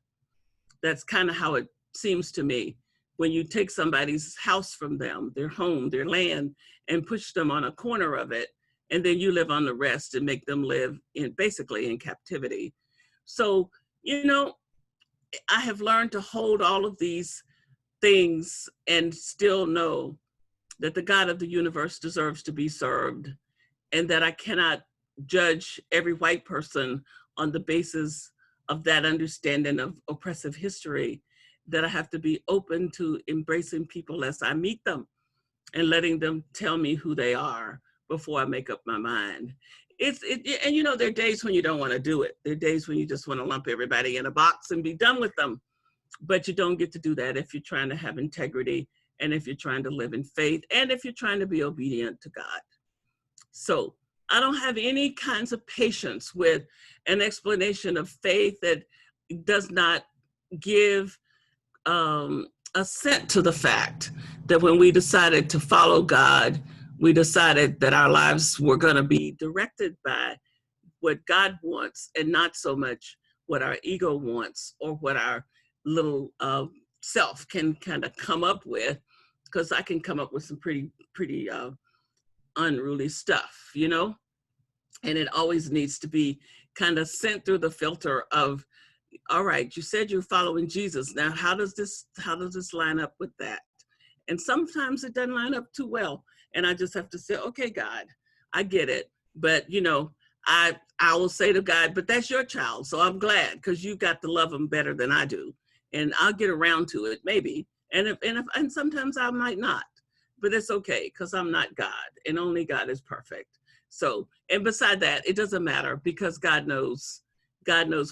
That's kind of how it seems to me when you take somebody's house from them, their home, their land, and push them on a corner of it, and then you live on the rest and make them live basically in captivity. So, you know, I have learned to hold all of these things and still know that the God of the universe deserves to be served, and that I cannot judge every white person on the basis of that understanding of oppressive history, that I have to be open to embracing people as I meet them and letting them tell me who they are before I make up my mind. And you know, there are days when you don't want to do it. There are days when you just want to lump everybody in a box and be done with them. But you don't get to do that if you're trying to have integrity, and if you're trying to live in faith, and if you're trying to be obedient to God. So I don't have any kinds of patience with an explanation of faith that does not give assent to the fact that when we decided to follow God, we decided that our lives were going to be directed by what God wants and not so much what our ego wants or what our little self can kind of come up with, because I can come up with some pretty unruly stuff, you know? And it always needs to be kind of sent through the filter of, all right, you said you're following Jesus. Now, how does this line up with that? And sometimes it doesn't line up too well. And I just have to say, okay, God, I get it. But, you know, I will say to God, but that's your child. So I'm glad, because you got to love them better than I do. And I'll get around to it, maybe. And sometimes I might not. But it's okay, because I'm not God. And only God is perfect. So, and beside that, it doesn't matter, because God knows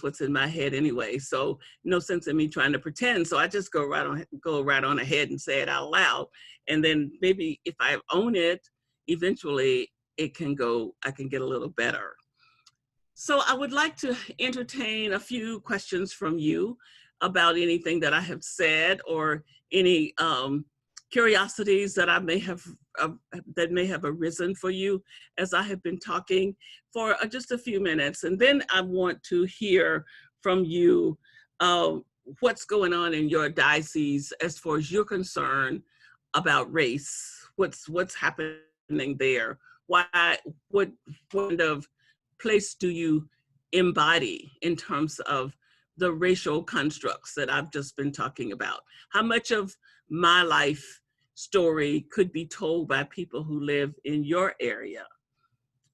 what's in my head anyway. So no sense in me trying to pretend. So I just go right on ahead and say it out loud. And then maybe if I own it, eventually I can get a little better. So I would like to entertain a few questions from you about anything that I have said, or any curiosities that I may have that may have arisen for you as I have been talking for just a few minutes. And then I want to hear from you what's going on in your diocese as far as you're concerned about race. What's happening there? What kind of place do you embody in terms of the racial constructs that I've just been talking about? How much of my life story could be told by people who live in your area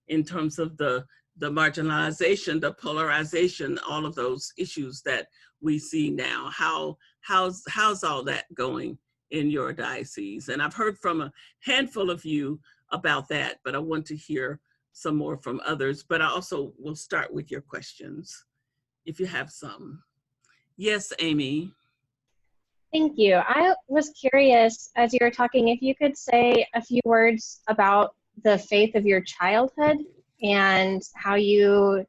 in terms of the marginalization, the polarization, all of those issues that we see now? How's all that going in your diocese? And I've heard from a handful of you about that, but I want to hear some more from others. But I also will start with your questions, if you have some. Yes, Amy. Thank you. I was curious, as you were talking, if you could say a few words about the faith of your childhood and how you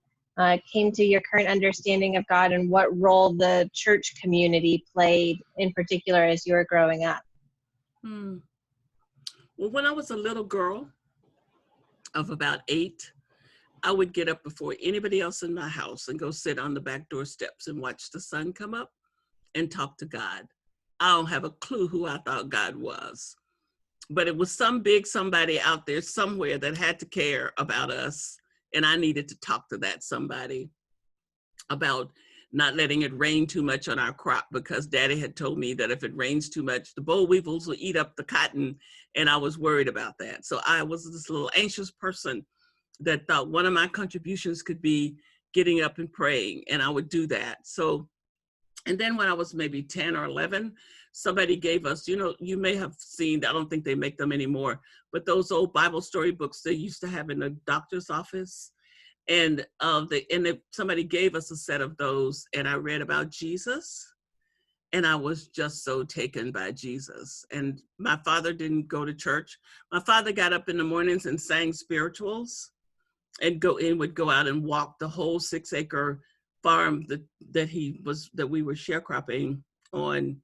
came to your current understanding of God, and what role the church community played in particular as you were growing up. Well, when I was a little girl of about 8, I would get up before anybody else in my house and go sit on the back door steps and watch the sun come up and talk to God. I don't have a clue who I thought God was, but it was some big somebody out there somewhere that had to care about us. And I needed to talk to that somebody about not letting it rain too much on our crop, because Daddy had told me that if it rains too much, the boll weevils will eat up the cotton. And I was worried about that. So I was this little anxious person that thought one of my contributions could be getting up and praying, and I would do that. So, and then when I was maybe 10 or 11, somebody gave us, you know, you may have seen, I don't think they make them anymore, but those old Bible story books they used to have in the doctor's office. And somebody gave us a set of those, and I read about Jesus, and I was just so taken by Jesus. And my father didn't go to church. My father got up in the mornings and sang spirituals, and would go out and walk the whole 6-acre farm that we were sharecropping on,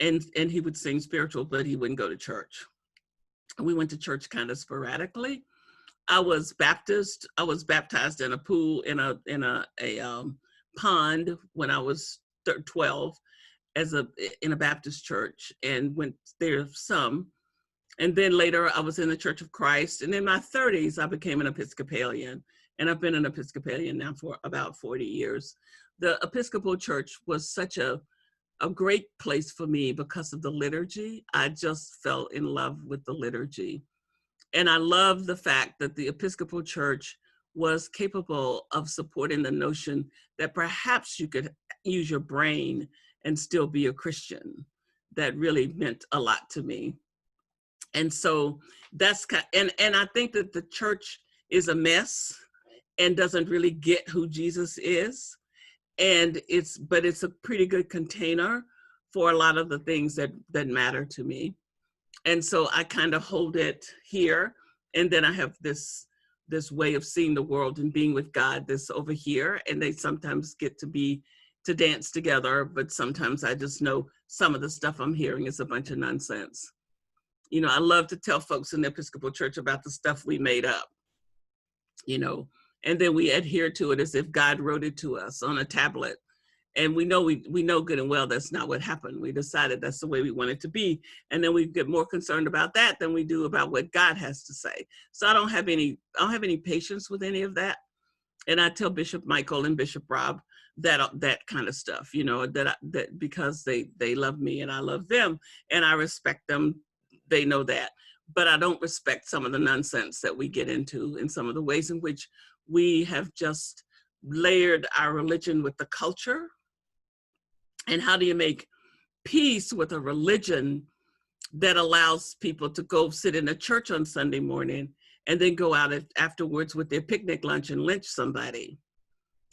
and he would sing spiritual, but he wouldn't go to church. We went to church kind of sporadically. I was Baptist. I was baptized in a pool in a pond when I was 12 in a Baptist church, and went there some. And then later I was in the Church of Christ. And in my 30s, I became an Episcopalian. And I've been an Episcopalian now for about 40 years. The Episcopal Church was such a great place for me because of the liturgy. I just fell in love with the liturgy. And I love the fact that the Episcopal Church was capable of supporting the notion that perhaps you could use your brain and still be a Christian. That really meant a lot to me. And so that's and I think that the church is a mess and doesn't really get who Jesus is. And it's a pretty good container for a lot of the things that matter to me. And so I kind of hold it here. And then I have this way of seeing the world and being with God, this over here. And they sometimes get to be to dance together, but sometimes I just know some of the stuff I'm hearing is a bunch of nonsense. You know, I love to tell folks in the Episcopal Church about the stuff we made up, you know, and then we adhere to it as if God wrote it to us on a tablet. And we know good and well that's not what happened. We decided that's the way we want it to be. And then we get more concerned about that than we do about what God has to say. So I don't have any patience with any of that. And I tell Bishop Michael and Bishop Rob that kind of stuff, you know, that because they love me and I love them and I respect them, they know that. But I don't respect some of the nonsense that we get into and some of the ways in which we have just layered our religion with the culture. And how do you make peace with a religion that allows people to go sit in a church on Sunday morning and then go out afterwards with their picnic lunch and lynch somebody?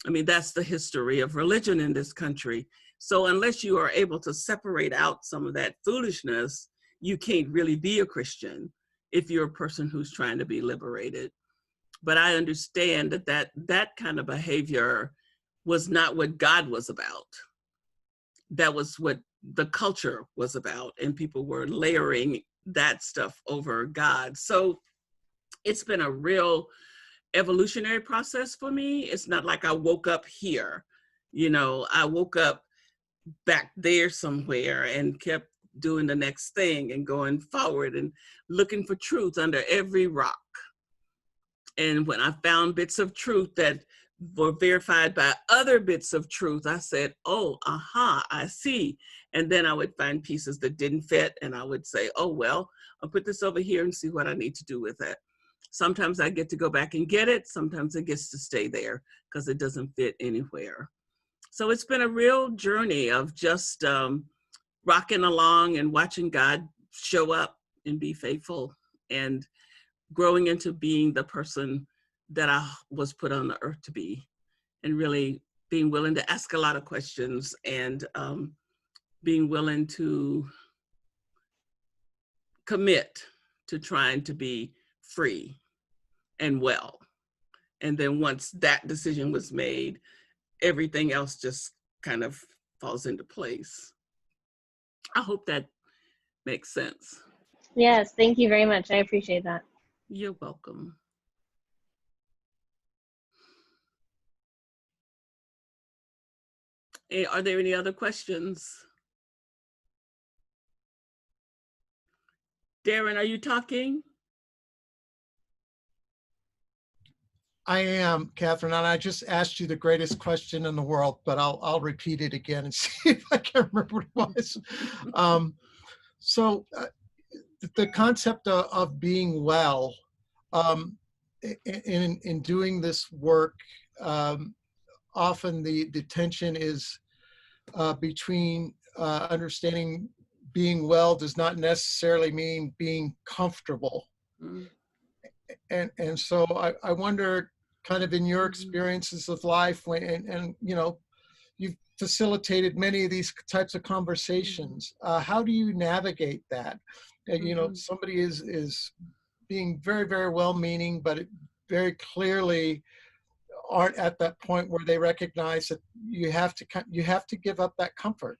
I mean, that's the history of religion in this country. So unless you are able to separate out some of that foolishness, you can't really be a Christian if you're a person who's trying to be liberated. But I understand that kind of behavior was not what God was about. That was what the culture was about, and people were layering that stuff over God. So it's been a real evolutionary process for me. It's not like I woke up here, you know, I woke up back there somewhere and kept doing the next thing and going forward and looking for truth under every rock. And when I found bits of truth that were verified by other bits of truth, I said, oh, aha, I see. And then I would find pieces that didn't fit and I would say, oh, well, I'll put this over here and see what I need to do with it. Sometimes I get to go back and get it. Sometimes it gets to stay there because it doesn't fit anywhere. So it's been a real journey of just rocking along and watching God show up and be faithful and growing into being the person that I was put on the earth to be, and really being willing to ask a lot of questions and being willing to commit to trying to be free and well. And then once that decision was made, everything else just kind of falls into place. I hope that makes sense. Yes, thank you very much. I appreciate that. You're welcome. Are there any other questions? Darren, are you talking? I am, Catherine, and I just asked you the greatest question in the world, but I'll repeat it again and see if I can remember what it was. So the concept of being well, in doing this work, often the tension is between understanding being well does not necessarily mean being comfortable. Mm. And so I wonder, kind of in your experiences of life, and you know, you've facilitated many of these types of conversations. How do you navigate that? You know, somebody is being very, very well-meaning, but it very clearly aren't at that point where they recognize that you have to give up that comfort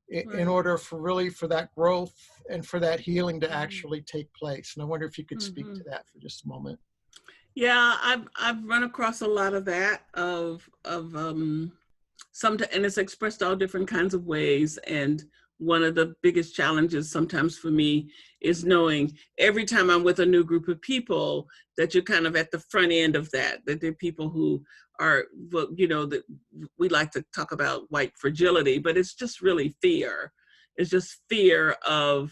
in order for that growth and for that healing to actually take place. And I wonder if you could speak to that for just a moment. Yeah, I've run across a lot of that and it's expressed all different kinds of ways. And one of the biggest challenges sometimes for me is knowing every time I'm with a new group of people that you're kind of at the front end of that there are people who are, you know, that we like to talk about white fragility, but it's just really fear. It's just fear of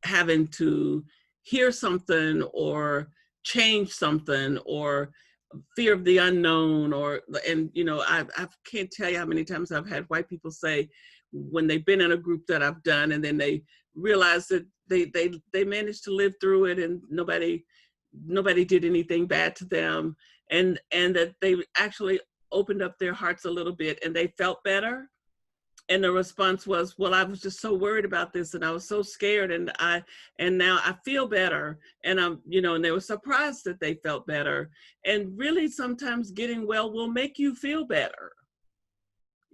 having to hear something or change something, or fear of the unknown, and you know, I can't tell you how many times I've had white people say when they've been in a group that I've done and then they realize that they managed to live through it and nobody did anything bad to them, and that they actually opened up their hearts a little bit and they felt better. And the response was, well, I was just so worried about this and I was so scared and now I feel better. And I'm, you know, and they were surprised that they felt better. And really sometimes getting well will make you feel better.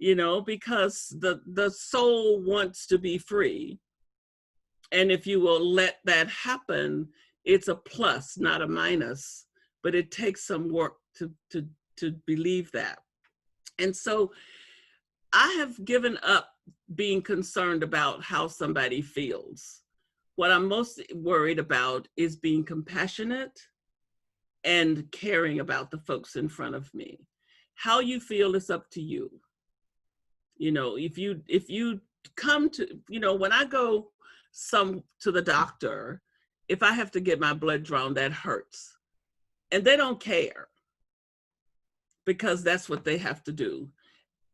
you know, because the soul wants to be free. And if you will let that happen, it's a plus, not a minus, but it takes some work to believe that. And so I have given up being concerned about how somebody feels. What I'm most worried about is being compassionate and caring about the folks in front of me. How you feel is up to you. You know, if you come to, you know, when I go to the doctor, if I have to get my blood drawn, that hurts. And they don't care because that's what they have to do.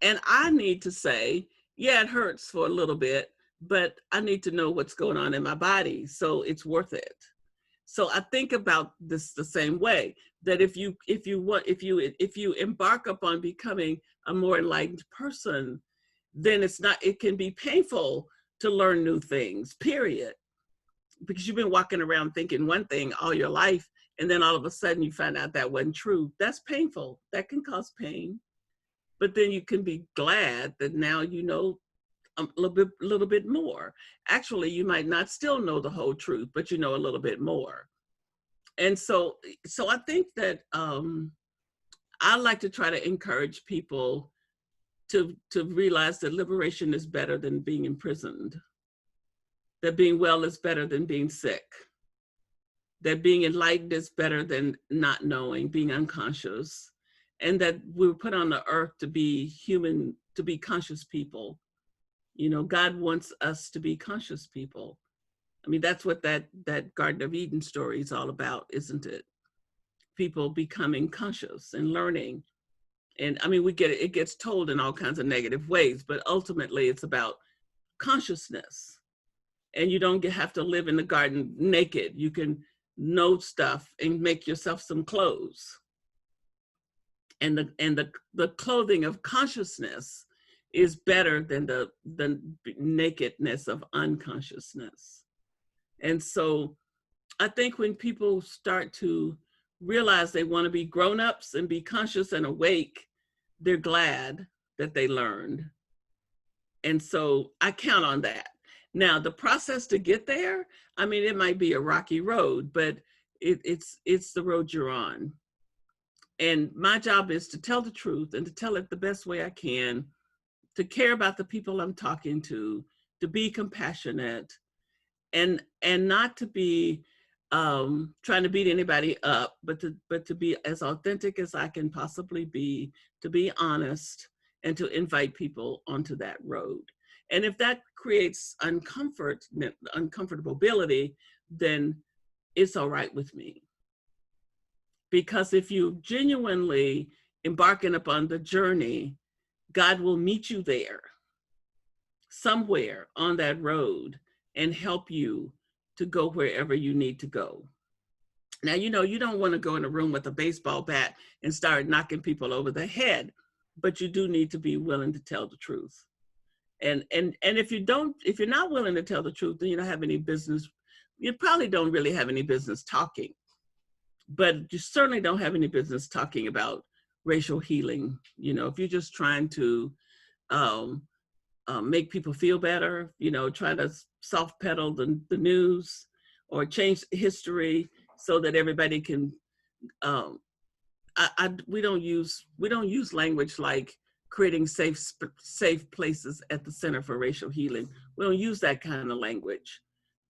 And I need to say, yeah, it hurts for a little bit, but I need to know what's going on in my body, so it's worth it. So I think about this the same way, that if you embark upon becoming a more enlightened person, then it can be painful to learn new things, period. Because you've been walking around thinking one thing all your life, and then all of a sudden you find out that wasn't true. That's painful. That can cause pain. But then you can be glad that now you know a little bit more. Actually, you might not still know the whole truth, but you know a little bit more. And so I think that I like to try to encourage people to realize that liberation is better than being imprisoned, that being well is better than being sick, that being enlightened is better than not knowing, being unconscious, and that we were put on the earth to be human, to be conscious people. You know, God wants us to be conscious people. I mean, that's what that Garden of Eden story is all about, isn't it? People becoming conscious and learning. And I mean, it gets told in all kinds of negative ways, but ultimately it's about consciousness. And you don't have to live in the garden naked. You can know stuff and make yourself some clothes. And the clothing of consciousness is better than the nakedness of unconsciousness. And so I think when people start to realize they want to be grown-ups and be conscious and awake, they're glad that they learned. And so I count on that. Now, the process to get there, I mean, it might be a rocky road, but it's the road you're on. And my job is to tell the truth and to tell it the best way I can, to care about the people I'm talking to be compassionate, and not to be trying to beat anybody up, but to be as authentic as I can possibly be, to be honest, and to invite people onto that road. And if that creates uncomfortability, then it's all right with me. Because if you genuinely embarking upon the journey, God will meet you there, somewhere on that road, and help you to go wherever you need to go. Now, you know, you don't want to go in a room with a baseball bat and start knocking people over the head, but you do need to be willing to tell the truth. And if you're not willing to tell the truth, then you don't have any business. You probably don't really have any business talking, but you certainly don't have any business talking about racial healing. You know, if you're just trying to make people feel better, you know, try to soft pedal the news or change history so that everybody can, we don't use language like creating safe places at the Center for Racial Healing. We don't use that kind of language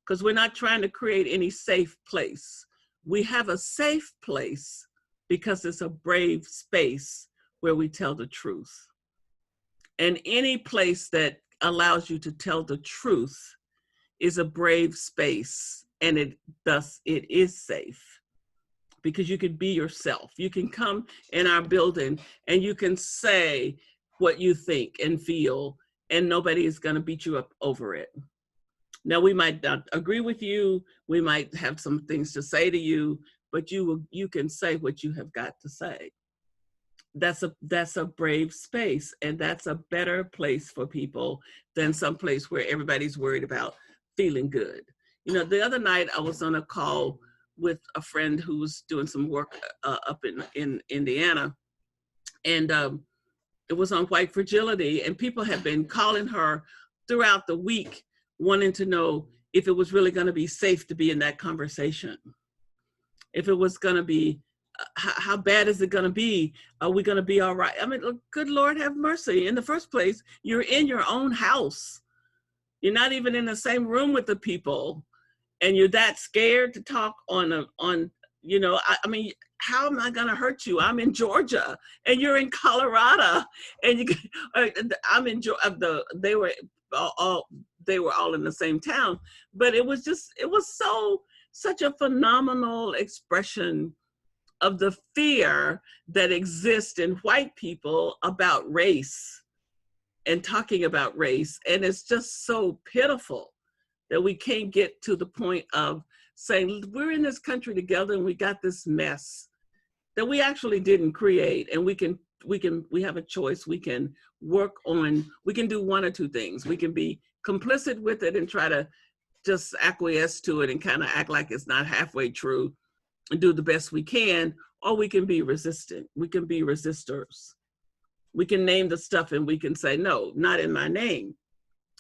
because we're not trying to create any safe place. We have a safe place because it's a brave space where we tell the truth. And any place that allows you to tell the truth is a brave space, and it is safe because you can be yourself. You can come in our building and you can say what you think and feel, and nobody is going to beat you up over it. Now, we might not agree with you, we might have some things to say to you, but you can say what you have got to say. That's a brave space, and that's a better place for people than some place where everybody's worried about feeling good. You know, the other night I was on a call with a friend who was doing some work up in Indiana, and It was on white fragility, and people have been calling her throughout the week, wanting to know if it was really going to be safe to be in that conversation. If it was going to be, how bad is it going to be? Are we going to be all right? I mean, good Lord have mercy. In the first place, you're in your own house. You're not even in the same room with the people, and you're that scared to talk on you know, I mean, how am I going to hurt you? I'm in Georgia and you're in Colorado, and I'm in Georgia. They were all in the same town, but it was such a phenomenal expression of the fear that exists in white people about race and talking about race. And it's just so pitiful that we can't get to the point of saying, we're in this country together and we got this mess that we actually didn't create. And we have a choice. We can work on, we can do one or two things. We can be complicit with it and try to just acquiesce to it and kind of act like it's not halfway true and do the best we can, or we can be resistant. We can be resistors. We can name the stuff and we can say, no, not in my name.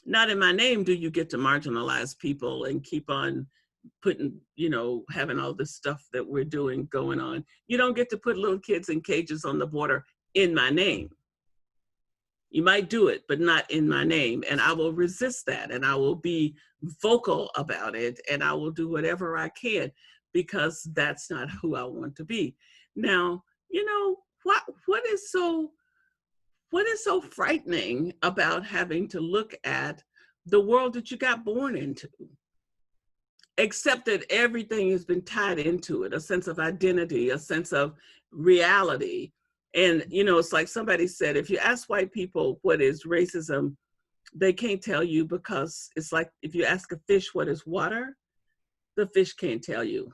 Not in my name do you get to marginalize people and keep on putting, you know, having all this stuff that we're doing going on. You don't get to put little kids in cages on the border in my name. You might do it, but not in my name. And I will resist that, and I will be vocal about it, and I will do whatever I can, because that's not who I want to be. Now, you know, what is so frightening about having to look at the world that you got born into? Except that everything has been tied into it, a sense of identity, a sense of reality. And, you know, it's like somebody said, if you ask white people what is racism, they can't tell you, because it's like if you ask a fish what is water, the fish can't tell you.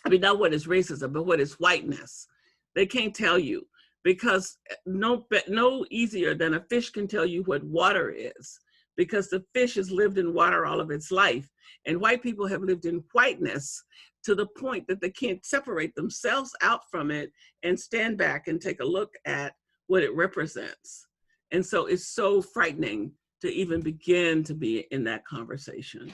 I mean, not what is racism, but what is whiteness. They can't tell you, because no easier than a fish can tell you what water is, because the fish has lived in water all of its life. And white people have lived in whiteness to the point that they can't separate themselves out from it and stand back and take a look at what it represents. And so it's so frightening to even begin to be in that conversation,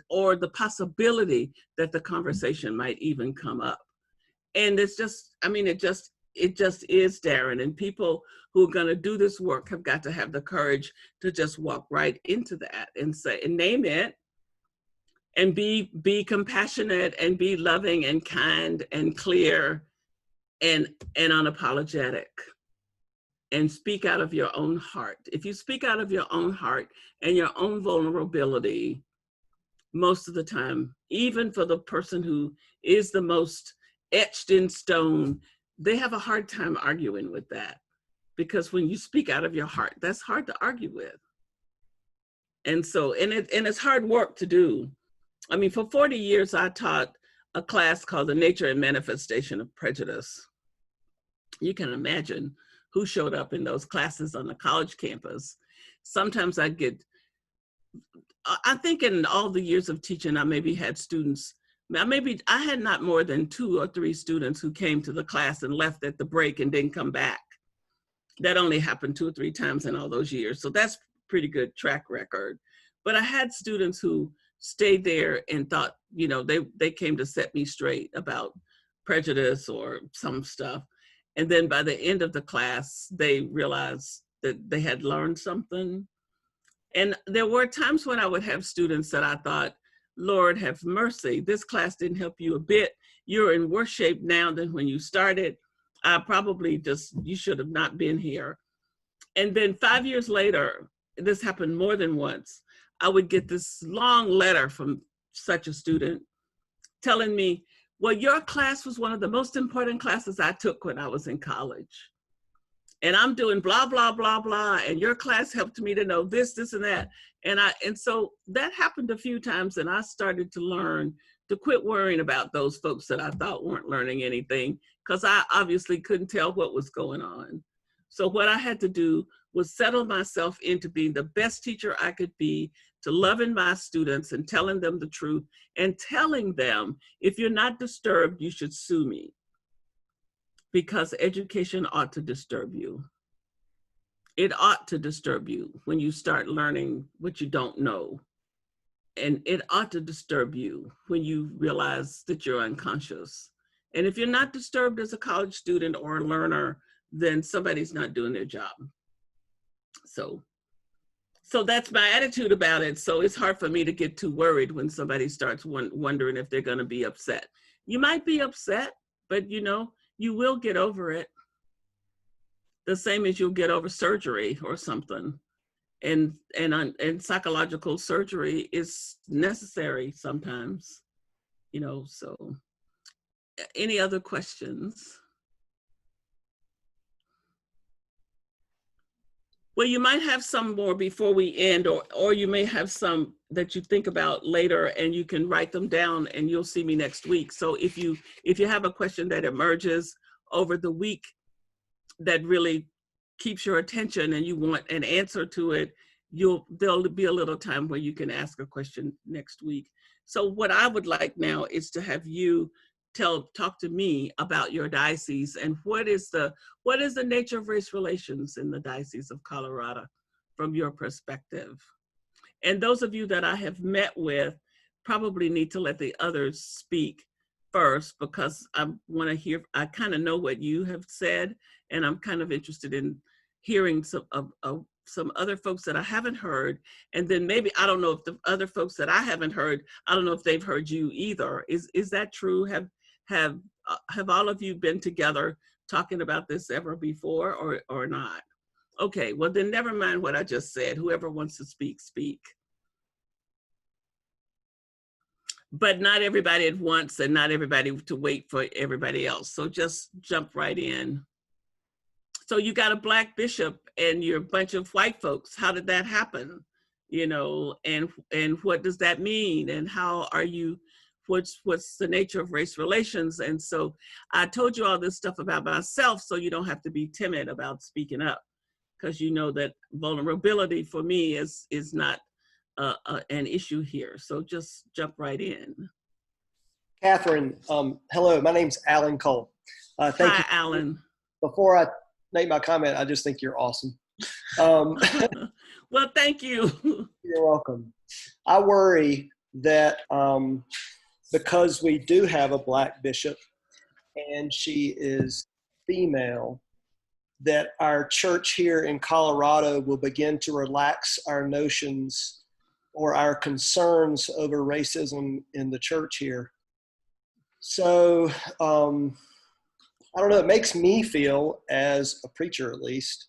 or the possibility that the conversation might even come up. And it's just, I mean, it just is, Darren. And people who are going to do this work have got to have the courage to just walk right into that and say, and name it, and be compassionate and be loving and kind and clear and unapologetic, and speak out of your own heart. If you speak out of your own heart and your own vulnerability, most of the time, even for the person who is the most etched in stone, they have a hard time arguing with that. Because when you speak out of your heart, that's hard to argue with. And so, and it's hard work to do. I mean, for 40 years, I taught a class called The Nature and Manifestation of Prejudice. You can imagine who showed up in those classes on the college campus. Sometimes I think in all the years of teaching, I maybe had students, I had not more than 2 or 3 students who came to the class and left at the break and didn't come back. That only happened 2 or 3 times in all those years. So that's pretty good track record. But I had students who stayed there and thought, you know, they came to set me straight about prejudice or some stuff. And then by the end of the class, they realized that they had learned something. And there were times when I would have students that I thought, Lord have mercy, this class didn't help you a bit. You're in worse shape now than when you started. You should have not been here. And then 5 years later, this happened more than once, I would get this long letter from such a student telling me, well, your class was one of the most important classes I took when I was in college. And I'm doing blah, blah, blah, blah. And your class helped me to know this, this, and that. And so that happened a few times, and I started to learn to quit worrying about those folks that I thought weren't learning anything, because I obviously couldn't tell what was going on. So what I had to do was settle myself into being the best teacher I could be, to loving my students and telling them the truth, and telling them, if you're not disturbed, you should sue me, because education ought to disturb you. it ought to disturb you when you start learning what you don't know. And it ought to disturb you when you realize that you're unconscious. And if you're not disturbed as a college student or a learner, then somebody's not doing their job. So that's my attitude about it. So it's hard for me to get too worried when somebody starts wondering if they're going to be upset. You might be upset, but you know, you will get over it. The same as you'll get over surgery or something. And psychological surgery is necessary sometimes, you know. So any other questions? Well, you might have some more before we end, or you may have some that you think about later and you can write them down and you'll see me next week. So if you have a question that emerges over the week that really keeps your attention and you want an answer to it, there'll be a little time where you can ask a question next week. So what I would like now is to have you talk to me about your diocese and what is the nature of race relations in the Diocese of Colorado from your perspective. And those of you that I have met with probably need to let the others speak first, because I want to hear, I kind of know what you have said, and I'm kind of interested in hearing some other folks that I haven't heard. And then maybe, I don't know if the other folks that I haven't heard, I don't know if they've heard you either. Is that true? Have all of you been together talking about this ever before or not? Okay, well then never mind what I just said. Whoever wants to speak, speak. But not everybody at once and not everybody to wait for everybody else. So just jump right in. So you got a Black bishop and you're a bunch of white folks. How did that happen? You know, and what does that mean? And how are you, what's the nature of race relations? And so I told you all this stuff about myself so you don't have to be timid about speaking up, because you know that vulnerability for me is not an issue here. So just jump right in. Catherine, hello, my name's Alan Cole. Thank you. Hi, Alan. Before I make my comment, I just think you're awesome. Well, thank you. You're welcome. I worry that because we do have a Black bishop and she is female, that our church here in Colorado will begin to relax our notions or our concerns over racism in the church here. So, I don't know, it makes me feel, as a preacher at least,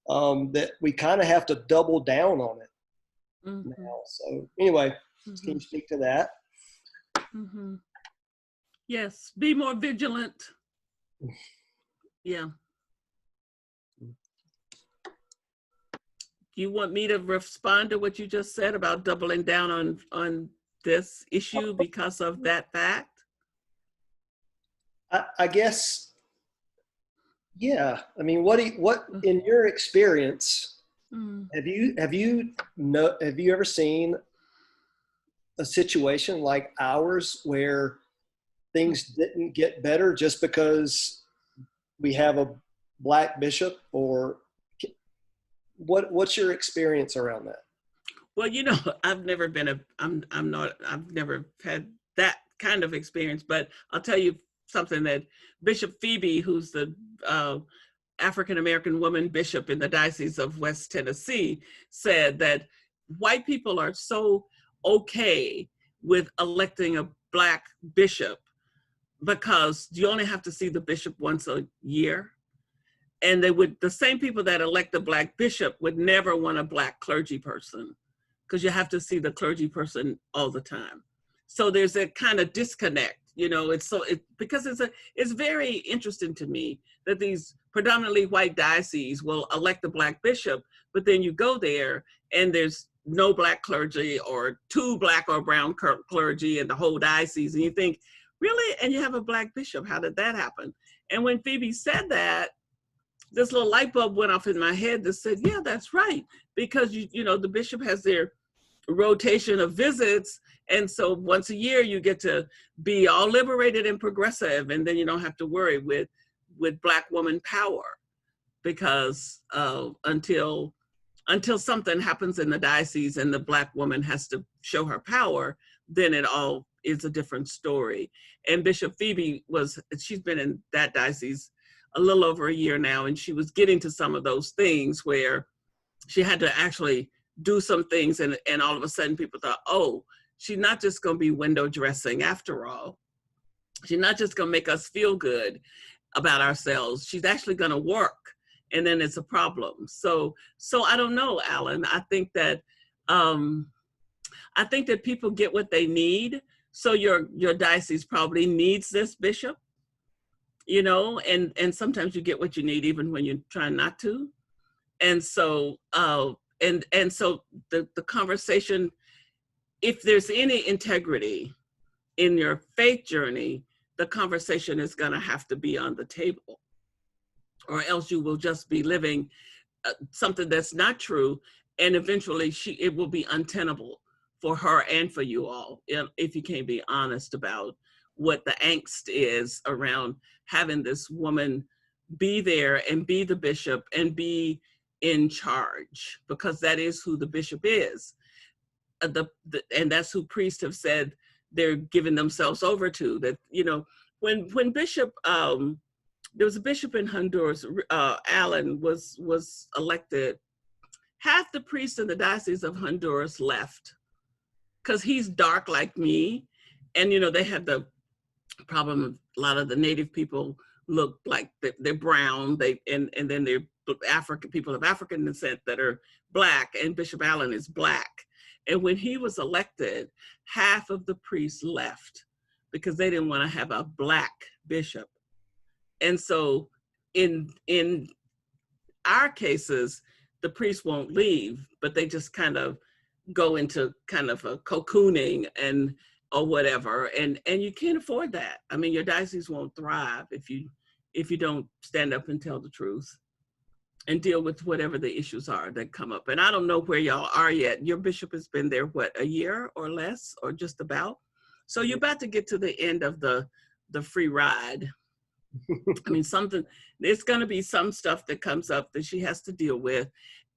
that we kind of have to double down on it now. So anyway, can you speak to that? Yes, be more vigilant. Yeah. Do you want me to respond to what you just said about doubling down on this issue because of that fact? I guess, yeah. I mean, what in your experience, have you ever seen a situation like ours where things didn't get better just because we have a Black bishop? Or what's your experience around that? Well, you know, I've never had that kind of experience, but I'll tell you something that Bishop Phoebe, who's the African-American woman bishop in the Diocese of West Tennessee, said that white people are so okay with electing a Black bishop because you only have to see the bishop once a year. And the same people that elect a Black bishop would never want a Black clergy person because you have to see the clergy person all the time. So there's a kind of disconnect, you know. Because it's very interesting to me that these predominantly white dioceses will elect a Black bishop, but then you go there and there's no Black clergy or 2 Black or brown clergy in the whole diocese, and you think, really? And you have a Black bishop? How did that happen? And when Phoebe said that, this little light bulb went off in my head that said, yeah, that's right. Because, you know, the bishop has their rotation of visits. And so once a year, you get to be all liberated and progressive. And then you don't have to worry with Black woman power. because until something happens in the diocese and the Black woman has to show her power, then it all is a different story. And Bishop Phoebe she's been in that diocese a little over a year now, and she was getting to some of those things where she had to actually do some things, and all of a sudden people thought, oh, she's not just going to be window dressing after all. She's not just going to make us feel good about ourselves. She's actually going to work, and then it's a problem. So I don't know, Alan. I think that people get what they need. So your diocese probably needs this bishop, you know, and sometimes you get what you need even when you're trying not to. And so and so the conversation, if there's any integrity in your faith journey, the conversation is going to have to be on the table, or else you will just be living something that's not true, and eventually it will be untenable for her and for you all if you can't be honest about what the angst is around having this woman be there and be the bishop and be in charge, because that is who the bishop is. And that's who priests have said they're giving themselves over to. That, you know, when Bishop, there was a bishop in Honduras, Alan was elected, half the priests in the Diocese of Honduras left because he's dark like me. And, you know, they have the problem of a lot of the native people look like they're brown, and then they're people of African descent that are Black, and Bishop Allen is Black. And when he was elected, half of the priests left because they didn't want to have a Black bishop. And so in our cases, the priests won't leave, but they just kind of go into kind of a cocooning or whatever. And you can't afford that. I mean, your diocese won't thrive if you don't stand up and tell the truth and deal with whatever the issues are that come up. And I don't know where y'all are yet. Your bishop has been there, what, a year or less, or just about? So you're about to get to the end of the free ride. I mean, there's gonna be some stuff that comes up that she has to deal with,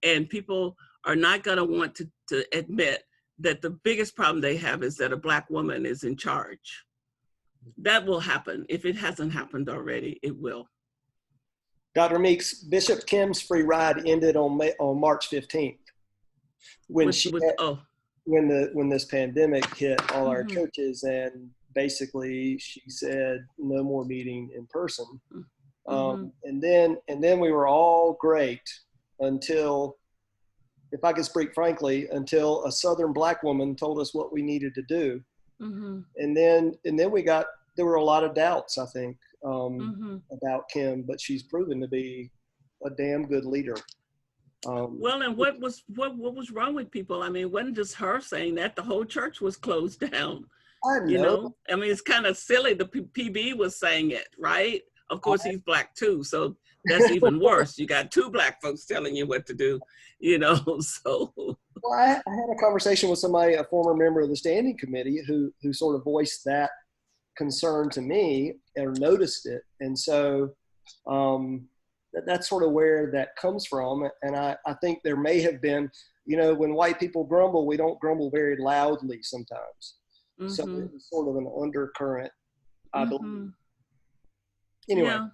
and people are not gonna want to admit that the biggest problem they have is that a Black woman is in charge. That will happen. If it hasn't happened already, it will. Dr. Meeks, Bishop Kim's free ride ended on March 15th when when this pandemic hit all our churches, and basically she said no more meeting in person. And then we were all great until, if I could speak frankly, until a Southern Black woman told us what we needed to do. And then there were a lot of doubts, I think, about Kim, but she's proven to be a damn good leader. Well, and what was wrong with people? I mean, it wasn't just her saying that. The whole church was closed down. I know. You know, I mean, it's kind of silly. The PB was saying it, right? Of course, he's Black too, so that's even worse. You got two Black folks telling you what to do, you know. So. Well, I had a conversation with somebody, a former member of the standing committee, who sort of voiced that concern to me or noticed it, and so that's sort of where that comes from. And I think there may have been, you know, when white people grumble, we don't grumble very loudly sometimes. So it was sort of an undercurrent, I believe. Anyway, yeah.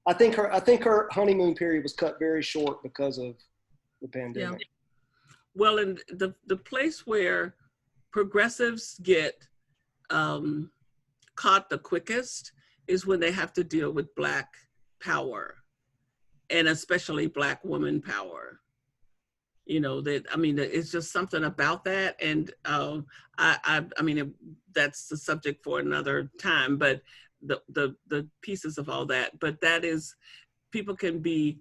I think her honeymoon period was cut very short because of the pandemic. Yeah. Well, and the place where progressives get caught the quickest is when they have to deal with Black power, and especially Black woman power. You know, that, I mean, it's just something about that. And I mean, that's the subject for another time, but the pieces of all that, but that is, people can be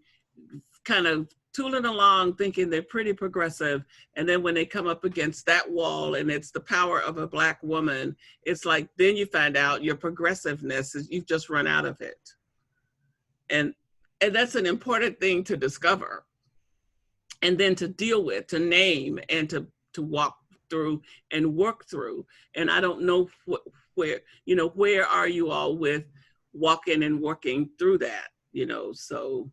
kind of tooling along thinking they're pretty progressive, and then when they come up against that wall and it's the power of a Black woman, it's like, then you find out your progressiveness is, you've just run out of it. And that's an important thing to discover, and then to deal with, to name, and to walk through and work through. And I don't know where, you know, where are you all with walking and working through that, you know? So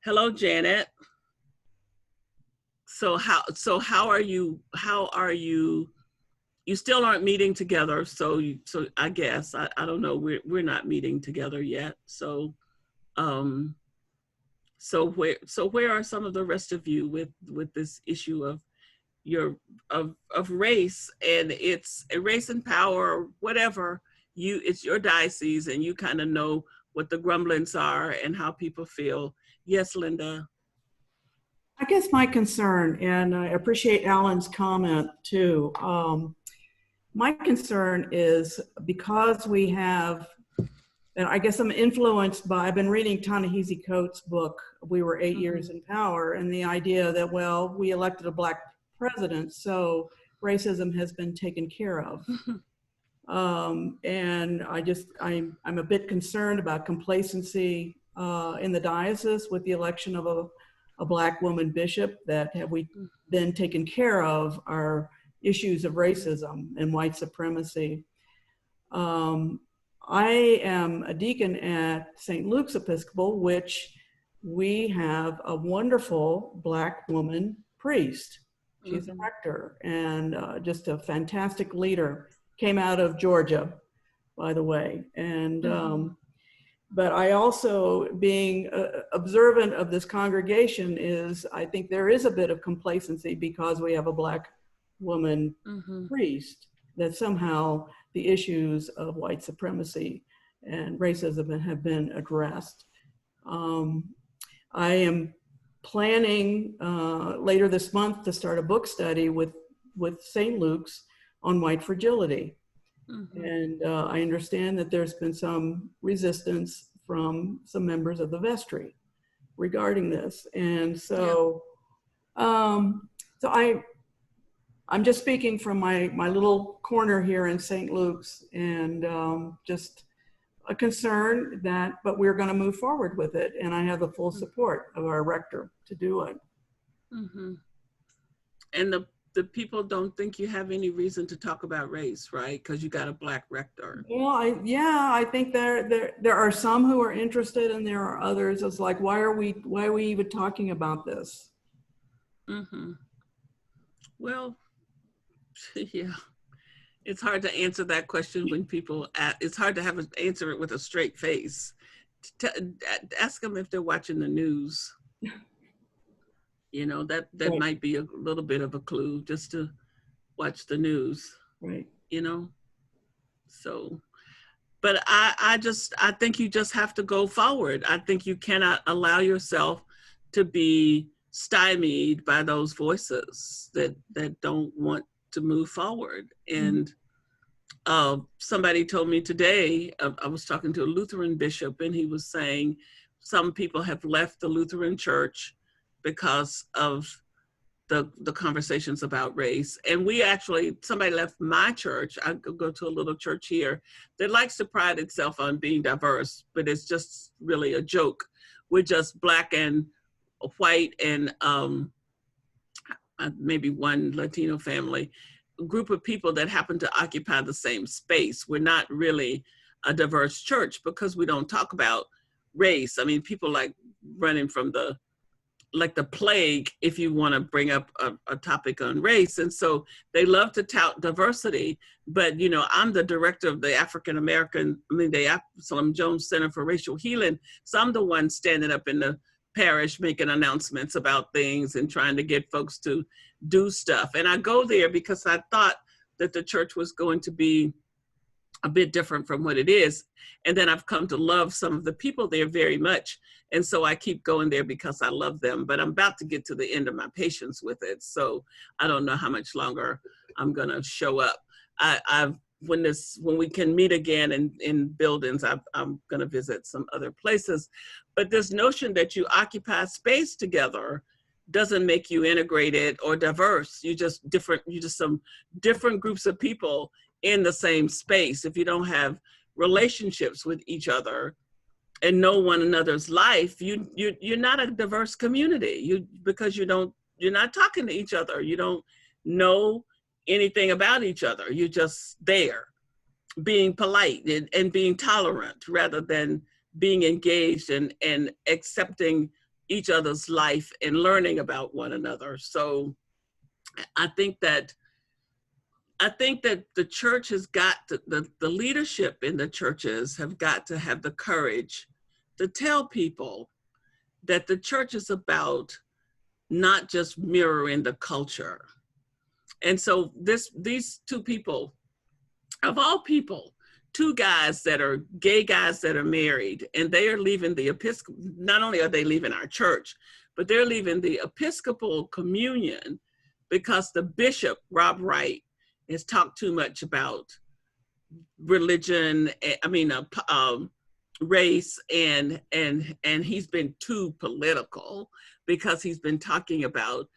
Hello, Janet. So how are you? You still aren't meeting together, so I guess I don't know. We're not meeting together yet. So where are some of the rest of you with this issue of race, and it's race and power, or whatever, it's your diocese and you kind of know what the grumblings are and how people feel. Yes, Linda. I guess my concern, and I appreciate Alan's comment too, my concern is because we have, and I guess I'm influenced by, I've been reading Ta-Nehisi Coates' book, We Were 8 Years in Power, and the idea that, well, we elected a Black president, so racism has been taken care of. And I'm a bit concerned about complacency in the diocese with the election of a Black woman bishop, that have we then taken care of our issues of racism and white supremacy. I am a deacon at St. Luke's Episcopal, which we have a wonderful Black woman priest. She's a rector and just a fantastic leader. Came out of Georgia, by the way. And but I also, being observant of this congregation, I think there is a bit of complacency because we have a Black woman priest, that somehow the issues of white supremacy and racism have been addressed. I am planning later this month to start a book study with St. Luke's on white fragility. And I understand that there's been some resistance from some members of the vestry regarding this. And so, I'm just speaking from my little corner here in St. Luke's, and just a concern that, but we're going to move forward with it. And I have the full support of our rector to do it. And the people don't think you have any reason to talk about race, right? Because you got a Black rector. Well, I think there are some who are interested, and there are others. It's like, why are we even talking about this? Well, yeah, it's hard to answer that question when people it's hard to answer it with a straight face. Ask them if they're watching the news. You know, that Right. might be a little bit of a clue, just to watch the news. Right. You know, so, but I think you just have to go forward. I think you cannot allow yourself to be stymied by those voices that don't want to move forward. And somebody told me today, I was talking to a Lutheran bishop, and he was saying some people have left the Lutheran church because of the conversations about race. And somebody left my church. I go to a little church here that likes to pride itself on being diverse, but it's just really a joke. We're just Black and white and maybe one Latino family, a group of people that happen to occupy the same space. We're not really a diverse church because we don't talk about race. I mean, people like running from the plague if you want to bring up a topic on race. And so they love to tout diversity, but you know, I'm the director of the the Absalom Jones Center for Racial Healing. So I'm the one standing up in the parish making announcements about things and trying to get folks to do stuff. And I go there because I thought that the church was going to be a bit different from what it is. And then I've come to love some of the people there very much. And so I keep going there because I love them, but I'm about to get to the end of my patience with it. So I don't know how much longer I'm gonna show up. When we can meet again in buildings, I'm gonna visit some other places. But this notion that you occupy space together doesn't make you integrated or diverse. You're just some different groups of people in the same space. If you don't have relationships with each other and know one another's life, you're not a diverse community. Because you're not talking to each other. You don't know anything about each other. You're just there, being polite and being tolerant rather than being engaged and accepting each other's life and learning about one another. So I think that the church has got to, the leadership in the churches have got to have the courage to tell people that the church is about not just mirroring the culture. And so these two people, of all people, two guys that are gay guys that are married, and they are leaving the Episcopal, not only are they leaving our church, but they're leaving the Episcopal communion because the bishop, Rob Wright, has talked too much about religion, race, and he's been too political because he's been talking about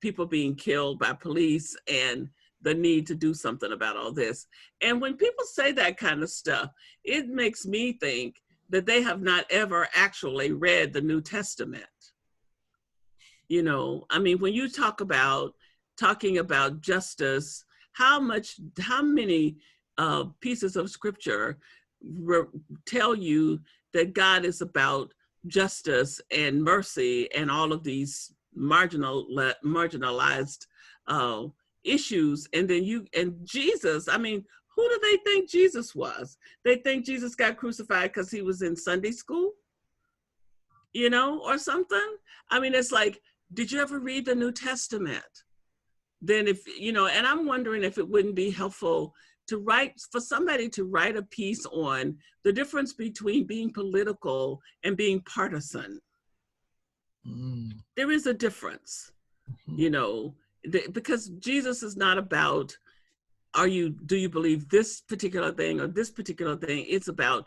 people being killed by police and the need to do something about all this. And when people say that kind of stuff, it makes me think that they have not ever actually read the New Testament. You know, I mean, when you talking about justice, how many pieces of scripture tell you that God is about justice and mercy and all of these marginalized issues? And then Jesus, I mean, who do they think Jesus was? They think Jesus got crucified because he was in Sunday school, you know, or something. I mean, it's like, did you ever read the New Testament? Then if, you know, and I'm wondering if it wouldn't be helpful for somebody to write a piece on the difference between being political and being partisan. There is a difference, you know, because Jesus is not about, do you believe this particular thing or this particular thing? It's about,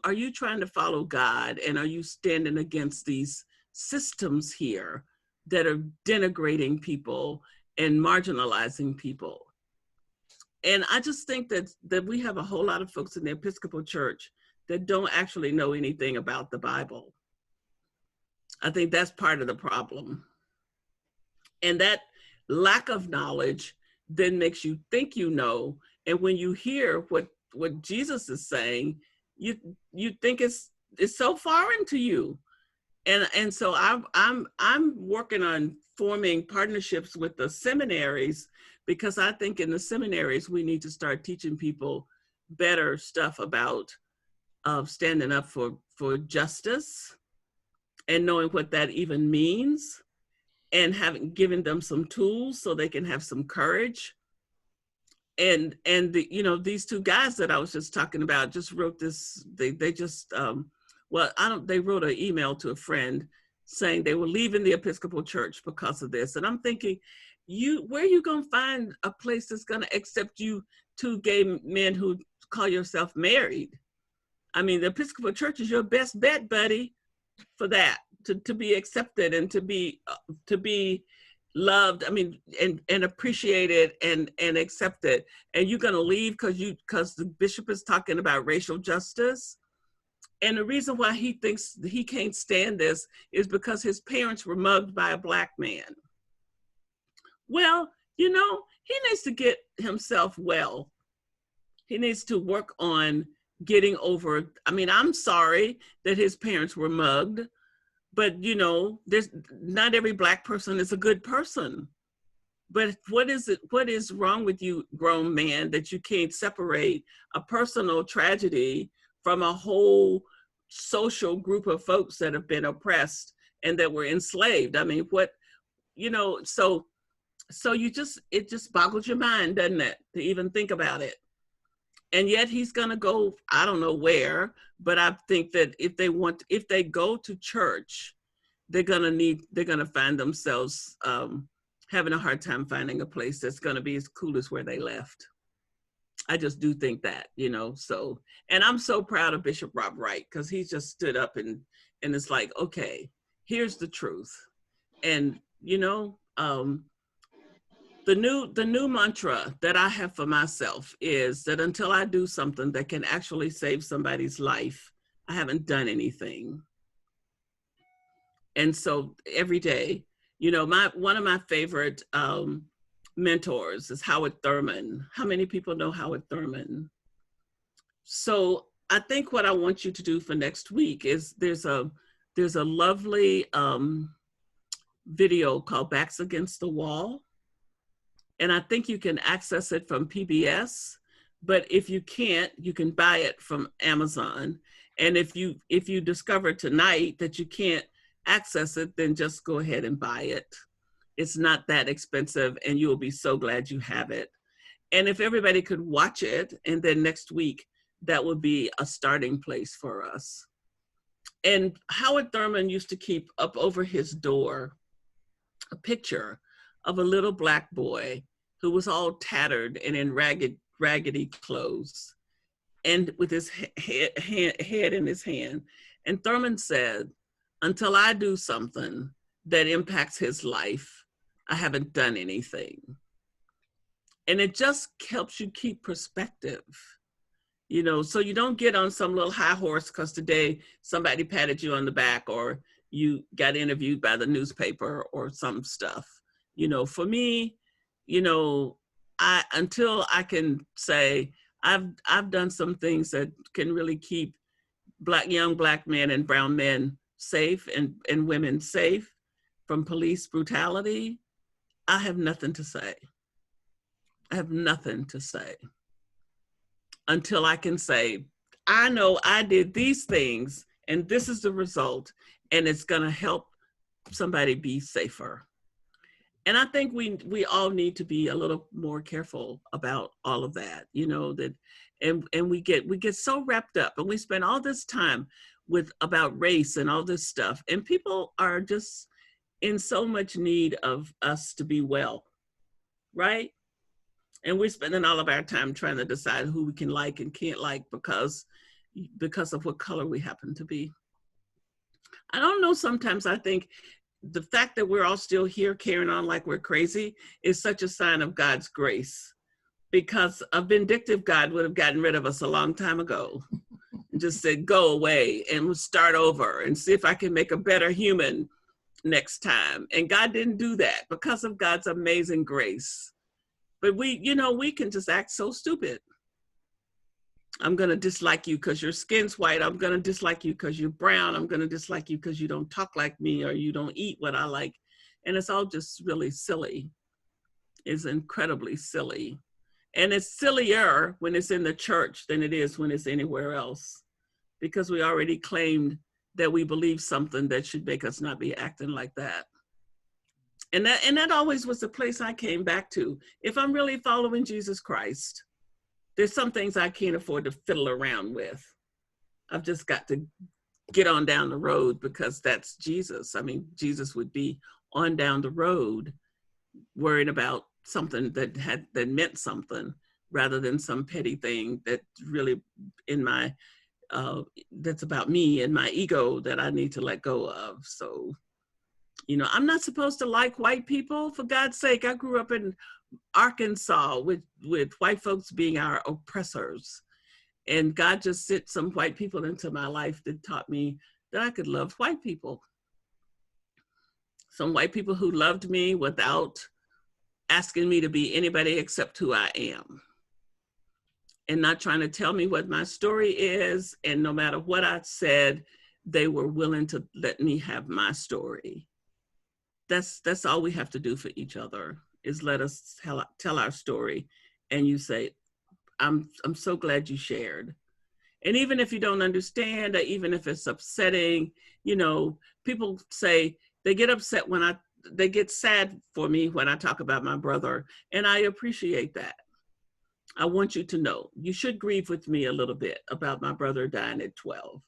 are you trying to follow God, and are you standing against these systems here that are denigrating people and marginalizing people? And I just think that we have a whole lot of folks in the Episcopal Church that don't actually know anything about the Bible. I think that's part of the problem. And that lack of knowledge then makes you think you know. And when you hear what Jesus is saying, you think it's so foreign to you. And so I'm working on forming partnerships with the seminaries, because I think in the seminaries we need to start teaching people better stuff about standing up for justice and knowing what that even means, and given them some tools so they can have some courage. And you know, these two guys that I was just talking about just wrote this. They wrote an email to a friend saying they were leaving the Episcopal Church because of this. And I'm thinking, where are you gonna find a place that's gonna accept you two gay men who call yourself married? I mean, the Episcopal Church is your best bet, buddy, for that, to be accepted and to be loved, I mean, and appreciated and accepted. And you're gonna leave because the bishop is talking about racial justice? And the reason why he thinks he can't stand this is because his parents were mugged by a Black man. Well, you know, he needs to get himself well. He needs to work on getting over, I mean, I'm sorry that his parents were mugged, but you know, not every Black person is a good person. But what is wrong with you, grown man, that you can't separate a personal tragedy from a whole social group of folks that have been oppressed and that were enslaved? I mean, so it just boggles your mind, doesn't it, to even think about it? And yet he's gonna go, I don't know where, but I think that if they go to church, they're gonna find themselves having a hard time finding a place that's gonna be as cool as where they left. I just do think that, you know, so, and I'm so proud of Bishop Rob Wright, because he just stood up and it's like, okay, here's the truth. And, you know, the new mantra that I have for myself is that until I do something that can actually save somebody's life, I haven't done anything. And so every day, you know, one of my favorite mentors is Howard Thurman. How many people know Howard Thurman? So I think what I want you to do for next week is there's a there's a lovely video called Backs Against the Wall. And I think you can access it from PBS, but if you can't, you can buy it from Amazon. And if you discover tonight that you can't access it, then just go ahead and buy it. It's not that expensive, and you will be so glad you have it. And if everybody could watch it, and then next week, that would be a starting place for us. And Howard Thurman used to keep up over his door a picture of a little Black boy who was all tattered and in raggedy clothes, and with his head in his hand. And Thurman said, "Until I do something that impacts his life, I haven't done anything." And it just helps you keep perspective, you know, so you don't get on some little high horse because today somebody patted you on the back or you got interviewed by the newspaper or some stuff. You know, for me, you know, until I can say I've done some things that can really keep young Black men and brown men safe and women safe from police brutality, I have nothing to say. I have nothing to say until I can say, I know I did these things and this is the result, and it's gonna help somebody be safer. And I think we all need to be a little more careful about all of that, you know, that, and we get so wrapped up and we spend all this time about race and all this stuff, and people are just in so much need of us to be well, right? And we're spending all of our time trying to decide who we can like and can't like because of what color we happen to be. I don't know, sometimes I think the fact that we're all still here carrying on like we're crazy is such a sign of God's grace, because a vindictive God would have gotten rid of us a long time ago and just said, go away and we'll start over and see if I can make a better human next time. And God didn't do that because of God's amazing grace. But we, you know, we can just act so stupid. I'm going to dislike you because your skin's white. I'm going to dislike you because you're brown. I'm going to dislike you because you don't talk like me or you don't eat what I like. And it's all just really silly. It's incredibly silly. And it's sillier when it's in the church than it is when it's anywhere else, because we already claimed that we believe something that should make us not be acting like that. And that always was the place I came back to. If I'm really following Jesus Christ, there's some things I can't afford to fiddle around with. I've just got to get on down the road because that's Jesus. I mean, Jesus would be on down the road worried about something that meant something rather than some petty thing that really in my, that's about me and my ego that I need to let go of. So, you know, I'm not supposed to like white people, for God's sake. I grew up in Arkansas with white folks being our oppressors. And God just sent some white people into my life that taught me that I could love white people. Some white people who loved me without asking me to be anybody except who I am. And not trying to tell me what my story is. And no matter what I said, they were willing to let me have my story. That's all we have to do for each other, is let us tell our story. And you say, I'm so glad you shared. And even if you don't understand, or even if it's upsetting, you know, people say they get upset they get sad for me when I talk about my brother. And I appreciate that. I want you to know, you should grieve with me a little bit about my brother dying at 12,